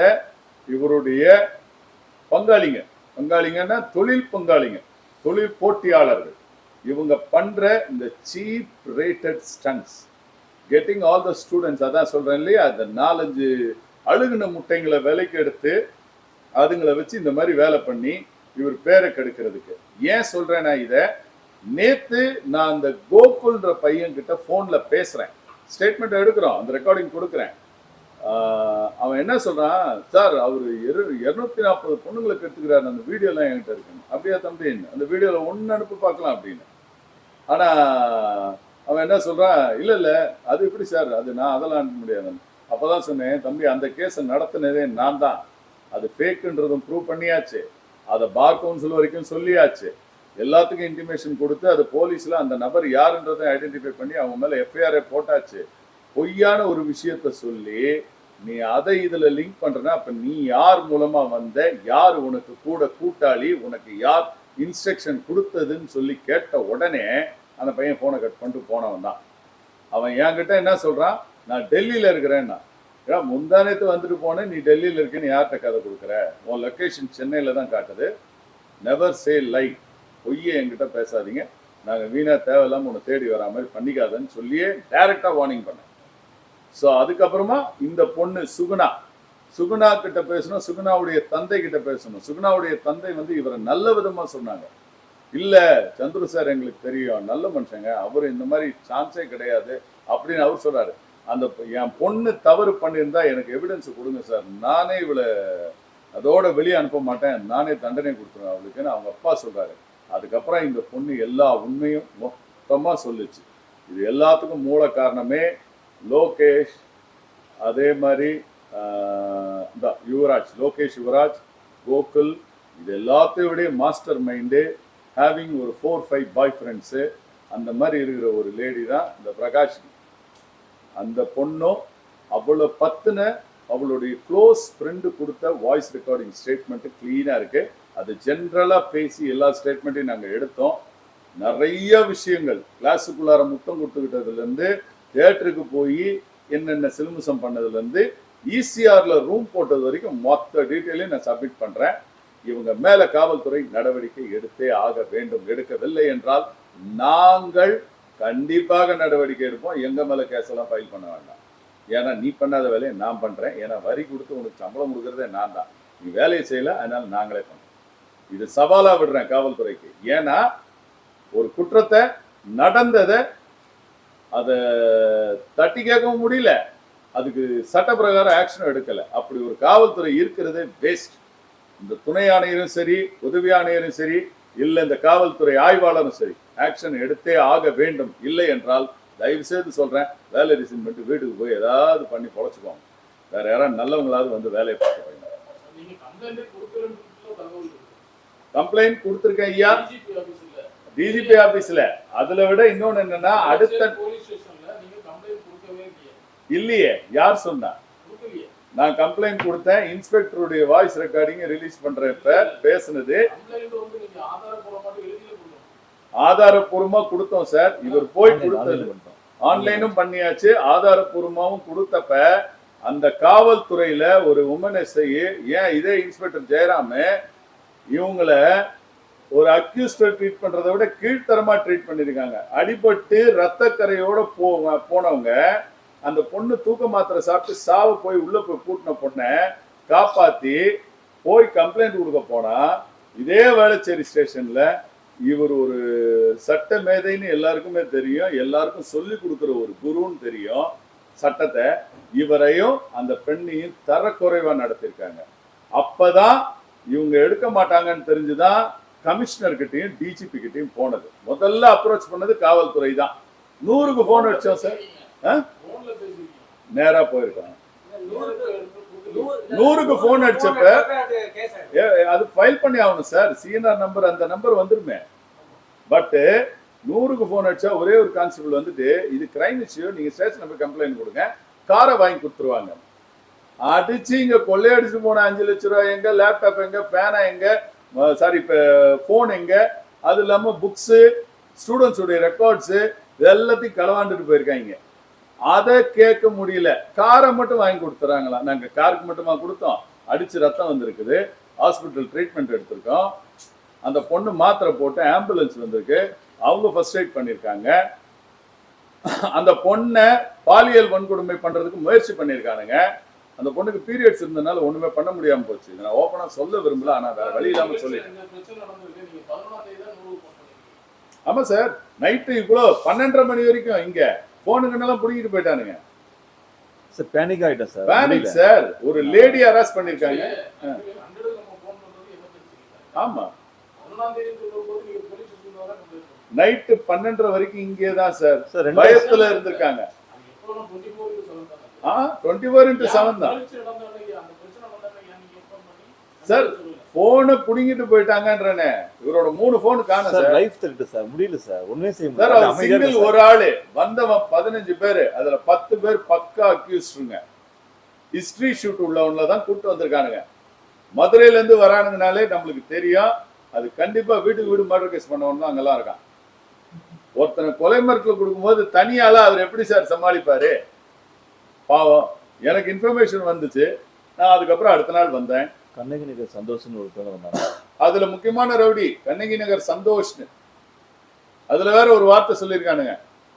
இவருடைய பங்காளிங்கன்னா தொழில் பங்காளிங்க, தொழில் போட்டியாளர்கள், இவங்க பண்ற இந்த cheap rated stunts, getting all the students. அதான் சொல்றேன் இல்லையா, அந்த 4-5 அழுகுன முட்டைங்களை விலைக்கு எடுத்து அதுங்களை வச்சு இந்த மாதிரி வேலை பண்ணி இவர் பேரை கெடுக்கிறதுக்கு. ஏன் சொல்றேன் நான் இதை, நேத்து நான் அந்த கோகுல்ன்ற பையன் கிட்ட போன்ல பேசுறேன், ஸ்டேட்மெண்ட் எடுக்கிறோம், அந்த ரெக்கார்டிங் கொடுக்குறேன். அவன் என்ன சொல்றான், சார் அவரு 240 பொண்ணுங்களுக்கு எடுத்துக்கிறாரு, அந்த வீடியோலாம் என்கிட்ட இருக்குன்னு. அப்படியா தம்பி, அந்த வீடியோல ஒன்னு அனுப்பி பார்க்கலாம் அப்படின்னு. ஆனா அவன் என்ன சொல்றான், இல்ல அது எப்படி சார், அது நான் அதெல்லாம் அனுப்ப முடியாது. அப்பதான் சொன்னேன், தம்பி அந்த கேஸை நடத்தினதே நான் தான், அது ஃபேக்குன்றதும் ப்ரூவ் பண்ணியாச்சு, அதை பார் கவுன்சில் வரைக்கும் சொல்லியாச்சு, எல்லாத்துக்கும் இன்டிமேஷன் கொடுத்து அது போலீஸ்ல அந்த நபர் யாருன்றதை ஐடென்டிஃபை பண்ணி அவங்க மேல எஃப்ஐஆர் போட்டாச்சு. பொய்யான ஒரு விஷயத்த சொல்லி நீ அதை இதுல லிங்க் பண்றனா, அப்ப நீ யார் மூலமா வந்த, யார் உனக்கு கூட கூட்டாளி, உனக்கு யார் இன்ஸ்ட்ரக்ஷன் கொடுத்ததுன்னு சொல்லி கேட்ட உடனே அந்த பையன் போனை கட் பண்ணிட்டு போனவன் தான். அவன் என்கிட்ட என்ன சொல்றான், நான் டெல்லியில இருக்கிறேன்னா. முந்தானத்து வந்துட்டு போனேன், நீ டெல்லியில இருக்கேன்னு யார்கிட்ட கதை கொடுக்குற, உன் லொக்கேஷன் சென்னையில தான் காட்டுது. நெவர் சே லை, பொய்யே என்கிட்ட பேசாதீங்க, நாங்கள் வீணா தேவையில்லாமல் உன்னை தேடி வரா மாதிரி பண்ணிக்காதன்னு சொல்லியே டைரக்டா வார்னிங் பண்ணேன். ஸோ அதுக்கப்புறமா இந்த பொண்ணு சுகுணா கிட்ட பேசணும், சுகுணாவுடைய தந்தை கிட்ட பேசணும். சுகுணாவுடைய தந்தை வந்து இவரை நல்ல விதமா சொன்னாங்க. இல்ல சந்துரு சார் எங்களுக்கு தெரியும், நல்ல மனுஷங்க, அவரு இந்த மாதிரி சான்ஸே கிடையாது அப்படின்னு அவர் சொல்றாரு. அந்த என் பொண்ணு தவறு பண்ணியிருந்தா எனக்கு எவிடன்ஸ் கொடுங்க சார், நானே இவளை அதோட வெளியே அனுப்ப மாட்டேன், நானே தண்டனை கொடுத்துருவேன் அவளுக்குன்னு அவங்க அப்பா சொல்றாரு. அதுக்கப்புறம் இந்த பொண்ணு எல்லா உண்மையும் மொத்தமா சொல்லுச்சு. இது எல்லாத்துக்கும் மூல காரணமே லோகேஷ், அதே மாதிரி யுவராஜ், லோகேஷ் யுவராஜ், கோகுல், இது எல்லாத்தையும் விட மாஸ்டர் மைண்டு, ஹேவிங் ஒரு 4-5 பாய் ஃப்ரெண்ட்ஸு, அந்த மாதிரி இருக்கிற ஒரு லேடி தான் இந்த பிரகாஷ். அந்த பொண்ணும் அவளை பத்தின அவளுடைய க்ளோஸ் ஃப்ரெண்டு கொடுத்த வாய்ஸ் ரெக்கார்டிங் ஸ்டேட்மெண்ட் கிளீனா இருக்கு. அது ஜென்ரலா பேசி எல்லா ஸ்டேட்மெண்ட்டையும் நாங்கள் எடுத்தோம். நிறைய விஷயங்கள், கிளாஸுக்குள்ளார முத்தம் கொடுத்துக்கிட்டதுல இருந்து, தியேட்டருக்கு போய் என்னென்ன சிலுமிசம் பண்ணதுல இருந்து, ஈசிஆர்ல ரூம் போட்டது வரைக்கும் மொத்த டீட்டெயிலையும் நான் சப்மிட் பண்றேன். இவங்க மேல காவல்துறை நடவடிக்கை எடுத்தே ஆக வேண்டும். எடுக்கவில்லை என்றால் நாங்கள் கண்டிப்பாக நடவடிக்கை எடுப்போம். எங்க மேல கேஸ் எல்லாம் ஃபைல் பண்ண வேண்டாம். ஏன்னா நீ பண்ணாத வேலையை நான் பண்றேன். ஏன்னா வரி கொடுத்து உனக்கு சம்பளம் கொடுக்கறதே நான் தான், நீ வேலையை செய்யல, அதனால நாங்களே பண்றோம். இது சவாலா விடுறேன் காவல்துறைக்கு. ஏன்னா ஒரு குற்றத்தை நடந்ததை அதை தட்டி கேட்கவும் முடியல, அதுக்கு சட்ட பிரகாரம் ஆக்ஷனும் எடுக்கல. அப்படி ஒரு காவல்துறை இருக்கிறதே வேஸ்ட். இந்த துணை ஆணையரும் சரி, உதவி ஆணையரும் சரி, இல்லை இந்த காவல்துறை ஆய்வாளரும் சரி ஆக்ஷன் எடுத்தே ஆக வேண்டும். இல்லை என்றால் தயவு செய்து சொல்றேன், வேலை ரிசைன் பண்ணிட்டு வீட்டுக்கு போய் ஏதாவது பண்ணி பொழைச்சுக்கோங்க. வேற யாராவது நல்லவங்களாவது வந்து வேலையை பார்க்க வைங்க. கம்ப்ளைண்ட் கொடுத்துருக்கேன் ஐயா, டிஜிபி ஆபீஸ்ல. அதுல விட இன்னொன்னு என்னன்னா, அடுத்த இல்லையே, யார் சொன்னா? நான் கம்ப்ளைண்ட் கொடுத்தேன். இன்ஸ்பெக்டருடைய வாய்ஸ் ரெக்கார்டிங் ரிலீஸ் பண்றப்ப பேசுனது ஆதாரப்பூர்வமா கொடுத்தோம் சார். இவர் போய் கொடுத்தது ஆன்லைனும் பண்ணியாச்சு, ஆதாரப்பூர்வமாவும் கொடுத்தப்ப அந்த காவல்துறையில ஒரு உமன் எஸ்ஐ, ஏன் இதே இன்ஸ்பெக்டர் ஜெயராம இவங்கள ஒரு அக்யூஸ்ட ட்ரீட் பண்றதை விட கீழ்த்தரமா ட்ரீட் பண்ணிருக்காங்க. அடிபட்டு ரத்த கரையோட போனவங்க, அந்த பொண்ணு தூக்க மாத்திரை சாப்பிட்டு சாவ போய் உள்ள போய் கூட்டின பொண்ணை காப்பாத்தி போய் கம்ப்ளைண்ட் கொடுக்க போனா, இதே வேளச்சேரி ஸ்டேஷன்ல இவர் ஒரு சட்ட மேதைன்னு எல்லாருக்குமே தெரியும், எல்லாருக்கும் சொல்லி கொடுக்குற ஒரு குருன்னு தெரியும் சட்டத்தை. இவரையும் அந்த பெண்ணையும் தரக்குறைவா நடத்திருக்காங்க. அப்பதான் இவங்க எடுக்க மாட்டாங்கன்னு தெரிஞ்சுதான் கமிஷனர் கிட்டையும் டிஜிபி கிட்டையும் போனது. முதல்ல அப்ரோச் பண்ணது காவல்துறை தான். 100க்கு போன் அடிச்சோம் சார், நேரா போயிருக்காங்க. 100க்கு போன் அடிச்சப்ப அது ஃபைல் பண்ணி ஆகணும் சார். சிஎன்ஆர் நம்பர், அந்த நம்பர் வந்துருமே. பட் 100க்கு போன் அடிச்சா ஒரே ஒரு கான்ஸ்டபிள் வந்துட்டு, இது கிரைம் இஷ்யூ, நீங்க ஸ்டேஷன் நம்பர் கம்ப்ளைண்ட் கொடுங்க, காரை வாங்கி கொடுத்துருவாங்க. அடிச்சு இங்க கொள்ளையடிச்சு போன 5 லட்சம் ரூபாய் எங்க, லேப்டாப் எங்க, பேனா எங்க, சாரி போன் எங்க, அது இல்லாம புக்ஸ், ஸ்டூடெண்ட்ஸுடைய ரெக்கார்ட்ஸ் எல்லாத்தையும் களவாண்டுட்டு போயிருக்காங்க. அதை கேட்க முடியல, காரை மட்டும் வாங்கி கொடுத்துறாங்களா. நாங்க காருக்கு மட்டுமா கொடுத்தோம், அடிச்சு ரத்தம் வந்திருக்குது, ஹாஸ்பிட்டல் ட்ரீட்மெண்ட் எடுத்திருக்கோம். அந்த பொண்ணு மாத்திரை போட்டு ஆம்புலன்ஸ் வந்திருக்கு, அவங்க ஃபர்ஸ்ட் எய்ட் பண்ணியிருக்காங்க. அந்த பொண்ணை பாலியல் வன்கொடுமை பண்றதுக்கு முயற்சி பண்ணியிருக்கானுங்க. அந்த பொண்ணுக்கு பீரியட்ஸ் இருந்ததுனால ஒண்ணுமே பண்ண முடியாம போச்சு. இதை நான் ஓப்பனா சொல்ல விரும்பல, ஆனா வேற வழி இல்லாம சொல்லிட்டேன். ஆமா சார், நைட்டு இவ்வளோ 12:30 மணி வரைக்கும் இங்க போனுங்கன்னெல்லாம் புடிங்கிட்டு போயிட்டானுங்க. சார் பேனிக் ஆயிட்டேன் சார். Panic sir. ஒரு லேடி அரெஸ்ட் பண்ணிருக்காங்க. ஆமா, நைட்டு 12:30 வரைக்கும் இங்கே தான் சார் பயத்துல இருந்திருக்காங்க. 24x7 தான் சார். போனை புடிங்கிட்டு போயிட்டாங்கன்றனே. இவரோட 3 போன் காணோம் சார். லைஃப் த்ரெட் சார், முடியல சார், ஒண்ணுமே செய்ய முடியல சார். சிங்கிள் ஒரு ஆளு வந்தவன் 15 பேரு, அதுல 10 பேர் பக்கா அக்யூஸ்டுங்க. ஹிஸ்டரி ஷூட் உள்ளவங்கள தான் கூப்பிட்டு வந்திருக்கானுங்க. மதுரையில இருந்து வரானுங்கனாலே நம்மளுக்கு தெரியும், அது கண்டிப்பா வீட்டுக்கு வீடு மர்டர் கேஸ் பண்ணவன் தான் அங்கெல்லாம் இருக்கான். ஒருத்தனை கொலை மிரட்டல் கொடுக்கும்போது தனியால அவர் எப்படி சார் சமாளிப்பாரு? பாவம். எனக்கு இன்ஃபர்மேஷன் வந்துச்சு, நான் அதுக்கப்புறம் அடுத்த நாள் வந்தேன். கண்ணகி நகர் சந்தோஷ்னு ஒரு பேர் வந்தாங்க. அதுல முக்கியமான ரவுடி கண்ணகி நகர் சந்தோஷ்னு. அதுல வேற ஒரு வார்த்தை சொல்லியிருக்கானுங்க,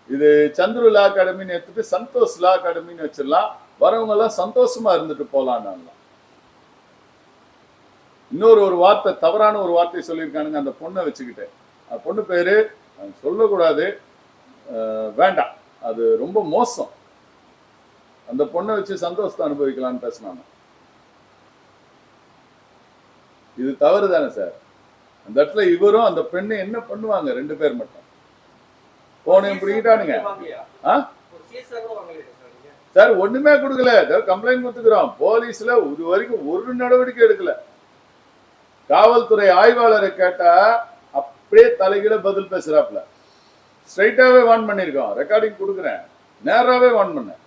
இது சந்துரு லா அகாடமின்னு எடுத்துட்டு சந்தோஷ் லா அகாடமின்னு வச்சிடலாம், வரவங்க எல்லாம் சந்தோஷமா இருந்துட்டு போலான்னு. இன்னொரு ஒரு வார்த்தை, தவறான ஒரு வார்த்தை சொல்லியிருக்கானுங்க அந்த பொண்ணை வச்சுக்கிட்டு. அந்த பொண்ணு பேரு சொல்லக்கூடாது, வேண்டாம், அது ரொம்ப மோசம். அந்த பொண்ணை வச்சு சந்தோஷத்தை அனுபவிக்கலான்னு பேசினாங்க. இது தவறு தானே சார்? அந்த இடத்துல இவரும் அந்த பெண்ணு என்ன பண்ணுவாங்க? 2 பேர் மட்டும் போனையும் பிடிக்கிட்டானுங்க சார். ஒண்ணுமே கொடுக்கல, கம்ப்ளைண்ட் கொடுத்துக்கிறோம். போலீஸ்ல இது வரைக்கும் ஒரு நடவடிக்கை எடுக்கல. காவல்துறை ஆய்வாளரை கேட்டா அப்படியே தலைகீழ பதில் பேசுறாப்ல. ஸ்ட்ரைட்டாவே வார்ன் பண்ணிருக்கோம், ரெக்கார்டிங் கொடுக்குறேன், நேராவே வார்ன் பண்ணேன்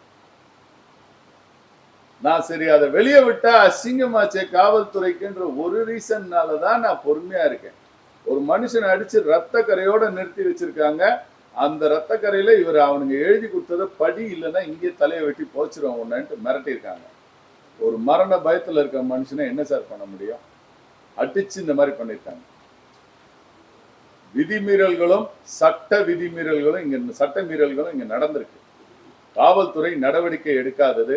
நான். சரி, அதை வெளியே விட்டா அசிங்கமாச்சே காவல்துறைக்குன்ற ஒரு ரீசன்னாலதான் நான் பொறுமையா இருக்கேன். ஒரு மனுஷனை அடிச்சு ரத்த கரையோட நிறுத்தி வச்சிருக்காங்க. அந்த ரத்த கரையில இவர் அவனுங்க எழுதி கொடுத்ததை படி, இல்லைன்னா இங்கே தலையை வெட்டி போச்சிருவான் ஒன்னுட்டு மிரட்டியிருக்காங்க. ஒரு மரண பயத்துல இருக்க மனுஷனை என்ன சார் பண்ண முடியும்? அடிச்சு இந்த மாதிரி பண்ணிருக்காங்க. விதிமீறல்களும் சட்ட விதிமீறல்களும் இங்க, சட்ட மீறல்களும் இங்க நடந்திருக்கு. காவல்துறை நடவடிக்கை எடுக்காதது,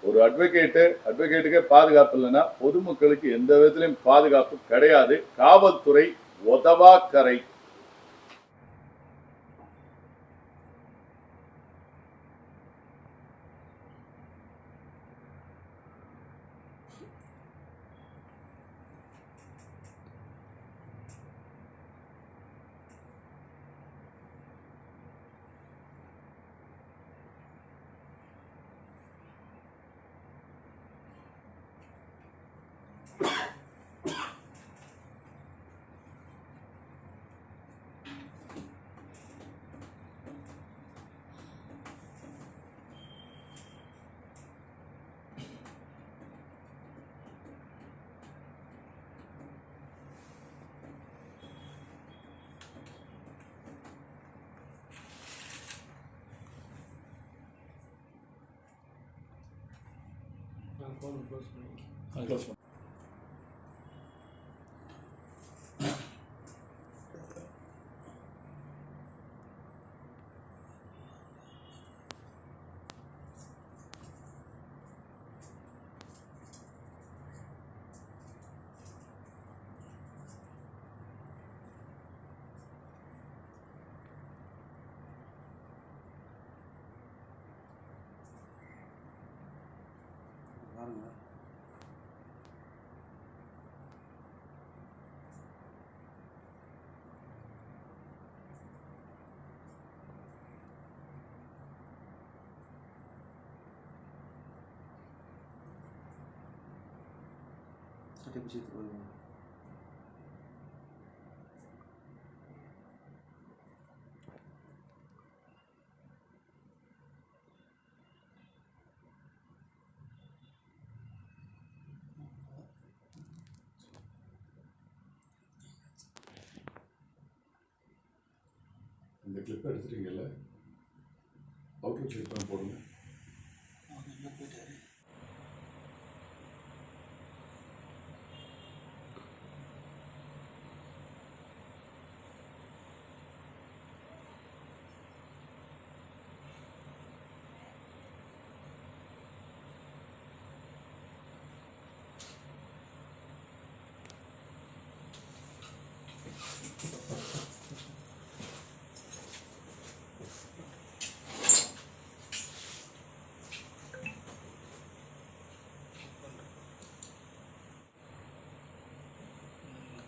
ஒரு அட்வொகேட்டுக்கே பாதுகாப்பு இல்லைன்னா பொதுமக்களுக்கு எந்த விதத்திலையும் பாதுகாப்பு கிடையாது. காவல்துறை உதவாக்கரை. ஃபோன் க்ளோஸ் பண்ணி க்ளோஸ் பண்ணு. பாருங்க. சட்டை பிடிச்சி போடுவோம். இந்த கிளிப் எடுத்துட்டீங்கல்ல, அவுட்ரு செக் பண்ண போடுங்க. அவங்க எங்கே போயிட்டாரு?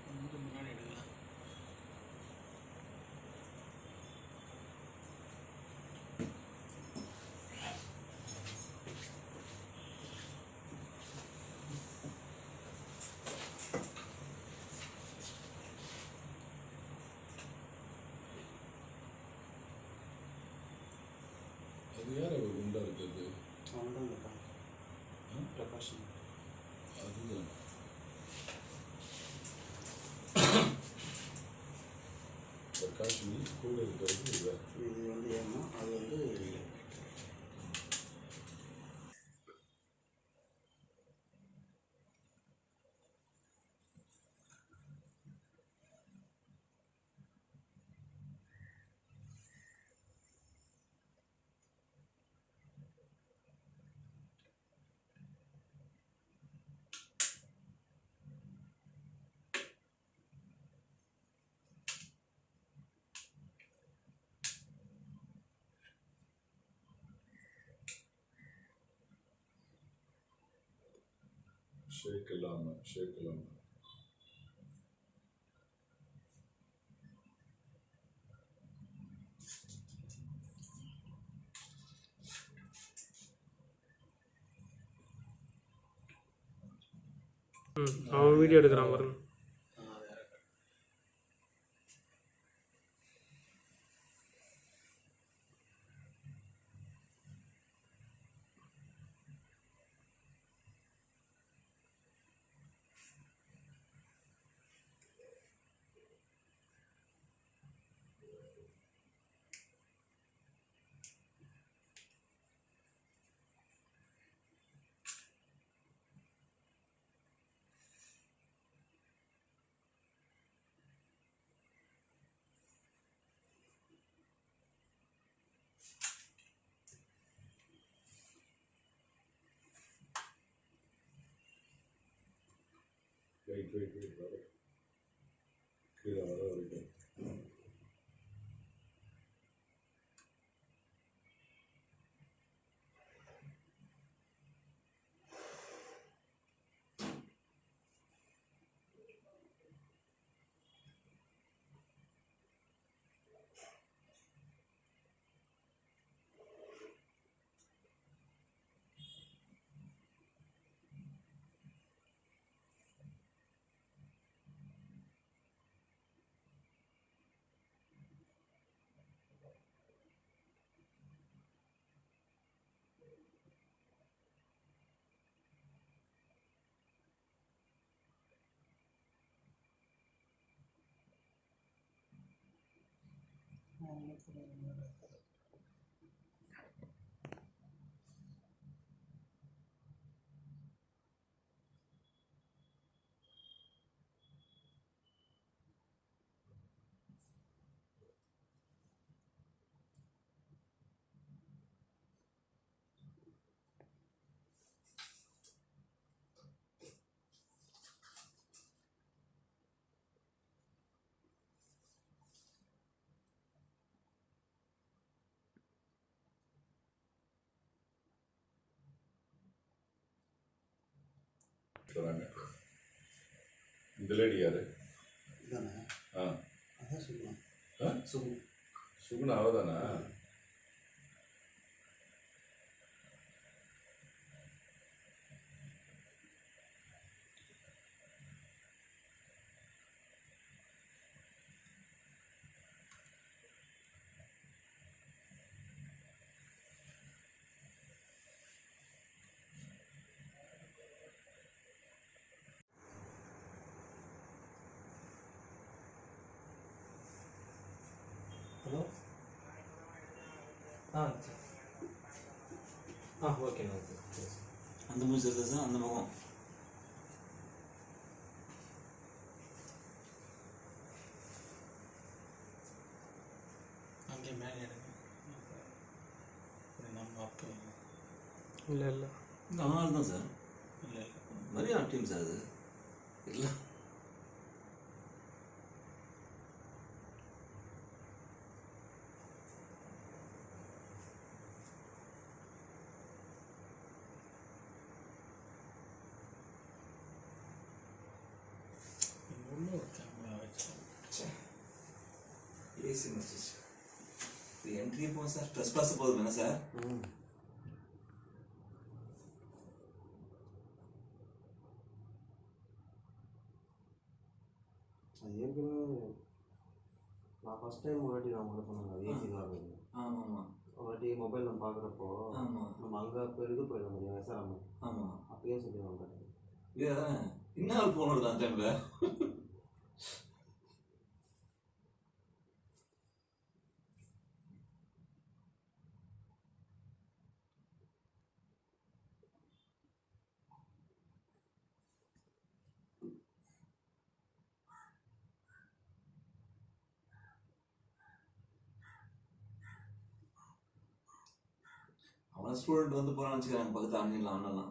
கொஞ்சம் முன்னாடி எடுக்கலாம். அது யார் அவர் குண்டா இருக்கிறது? அவங்க தான் இருக்காங்க. பிரகாஷ். அதுதான் பிரகாஷினி கூட இருக்கிறது இவர். இது வந்து ஏமா, அது வந்து இல்லை. ஷேக் இல்லாமல் ஷேக் இல்லாமல் அவன் வீடியோ எடுக்கிறான் பாருங்க. வெயிட் வர கீழே வர வரைக்கும் சொல்கிறாங்க. இந்த லேடி யாரு? இதானே ஆ அதான் சொல்லலாம். ஆ? சுகுணா அவதானா? ஹலோ சரி ஓகேண்ணா ஓகே. அந்த மூஞ்சி தெரியுதா சார்? அந்த முகம் அங்கே மேலே எடுங்க. இது நம்ம அப்போ இல்லை இல்லை இந்த அவனால் தான் சார். இல்லை நிறைய டீம் சார் அது இல்லை. உள்ள ஒரு கேமரா வச்சு ஏசி முடிச்சிச்சு. இது என்ட்ரி போகும் சார். ட்ரெஸ் பாஸ் போதும் என்ன சார்? அது ஏற்கனவே நான் ஃபஸ்ட் டைம் ஒரு வாட்டி நான் உங்களை சொன்னாங்க அது ஏசி தான் அப்படின்னு. ஆமாம் ஆமாம் ஒரு வாட்டி மொபைல் நம்ம பார்க்குறப்போ ஆமாம் நம்ம அங்கே இப்போ இது போயிடும் முடியும் எஸ்ஆர்எம் ஆமாம். அப்பயே சொல்லி வந்தேன். இது இன்னொரு ஃபோன் வருது அந்த டைமில். அவன் ஸ்டூடெண்ட் வந்து போகிறான்னு வச்சுக்கிறாங்க பக்கத்து ஆன்லைனில் ஆனலாம்.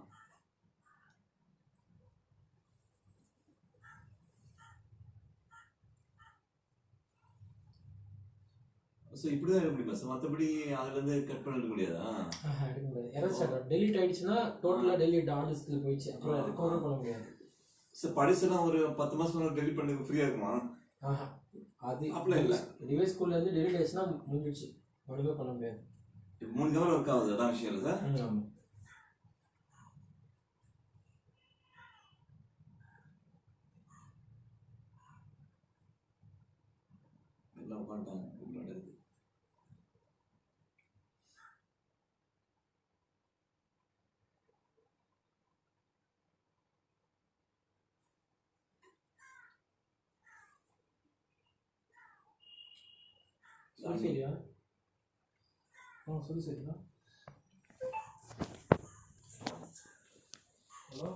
ஸோ இப்படி தான் எடுக்க முடியுமா சார்? மற்றபடி அதுலேருந்து கட் பண்ண எடுக்க முடியாதா? எடுக்க முடியாது. எரர் சார் டெலீட் ஆயிடுச்சுன்னா டோட்டலாக டெலீட் ஆன் லிஸ்ட்டில் போயிடுச்சு. அப்புறம் ரெக்கவர் பண்ண முடியாது. சார் படிச்செல்லாம் ஒரு 10 மாதம் டெலிட் பண்ணி ஃப்ரீயாக இருக்குமா? அது அப்படிலாம் இல்லை. டிவைஸ் ஸ்கூல்லேருந்து டெலீட் ஆயிடுச்சுன்னா முடிஞ்சிடுச்சு. ஒன்றுமே பண்ண முடியாது. 3 கேமரா ஒர்க் ஆகுது. அதான் விஷயம் இல்லை சார்? ஆமாம். எல்லாம் உட்காந்துட்டாங்க. சொல்லி சரியா? சொல்லி சரியா? ஹலோ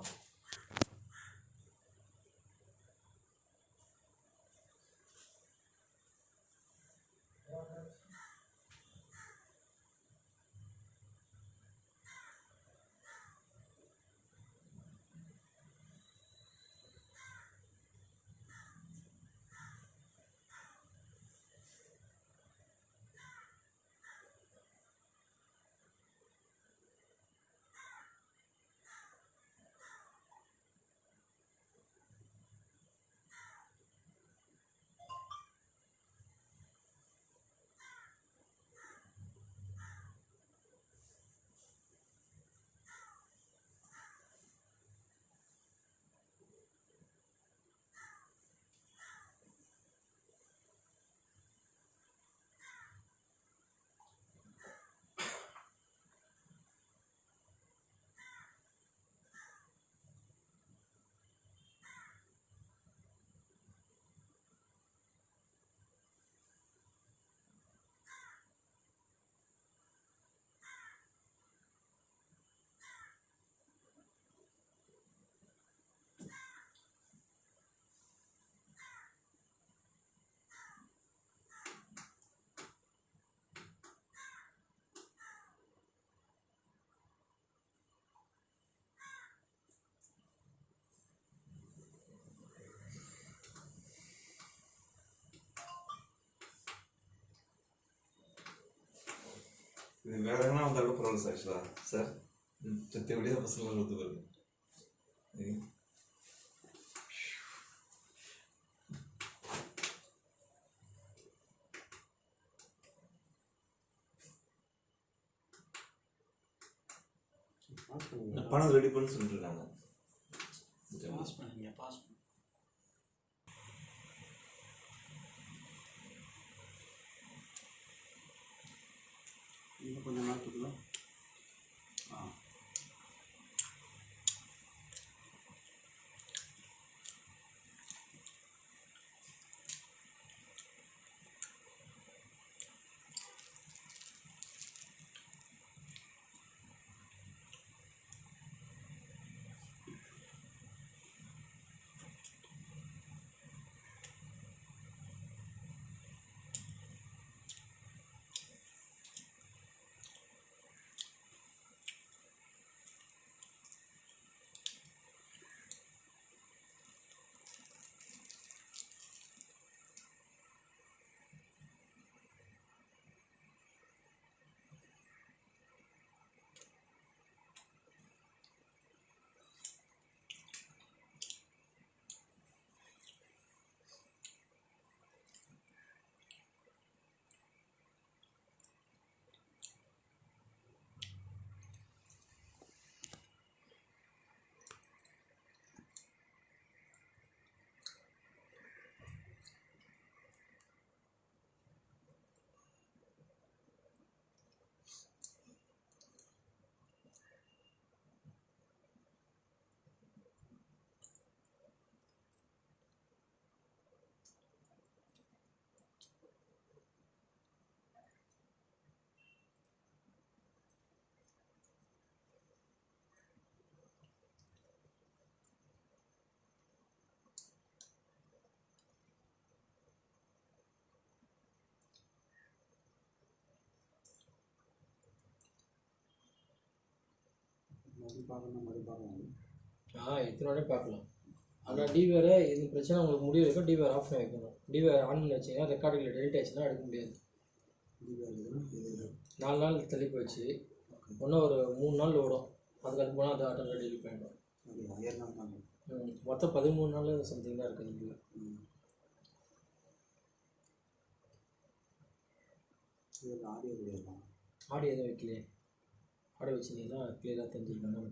இது வேற எங்கன்னா வந்தாலும் பரவாயில்ல சார். ஆக்சுவலாக சார் சத்தியபடியாக பசங்களை ஒத்து பாருங்க. பாஸ் பண்ணுங்க. பணம் ரெடி பண்ணி சொல்லிட்டு இருக்காங்க. பாஸ் பண்ணுங்க, பாஸ் பண்ணுங்க. இன்னும் கொஞ்ச நேரத்துக்குள்ள மறுபடியும் பார்க்கலாம். எத்தனை பார்க்கலாம். ஆனால் டிவிஆர் இது பிரச்சனை உங்களுக்கு முடிவு இருக்கும். டிவிஆர் ஆஃப் பண்ணி வைக்கணும். டிவிஆர் ஆன் பண்ணி வச்சிங்கன்னா ரெக்கார்டிங்கில் டெலிட் ஆச்சுன்னா எடுக்க முடியாது. 4 நாள் தள்ளி போயிடுச்சு. இன்னும் ஒரு 3 நாள் ஓடும். அதுக்கு போனால் அது ஆட்டோமேட்டிக் டெலிட் பண்ணிடும். மொத்தம் 13 நாள் சம்திங் தான் இருக்குது இதில். ஆடியோ எதுவும் வைக்கலையே. ஆடியோ வச்சிங்கன்னா கிளியராக தெரிஞ்சுக்கணும்.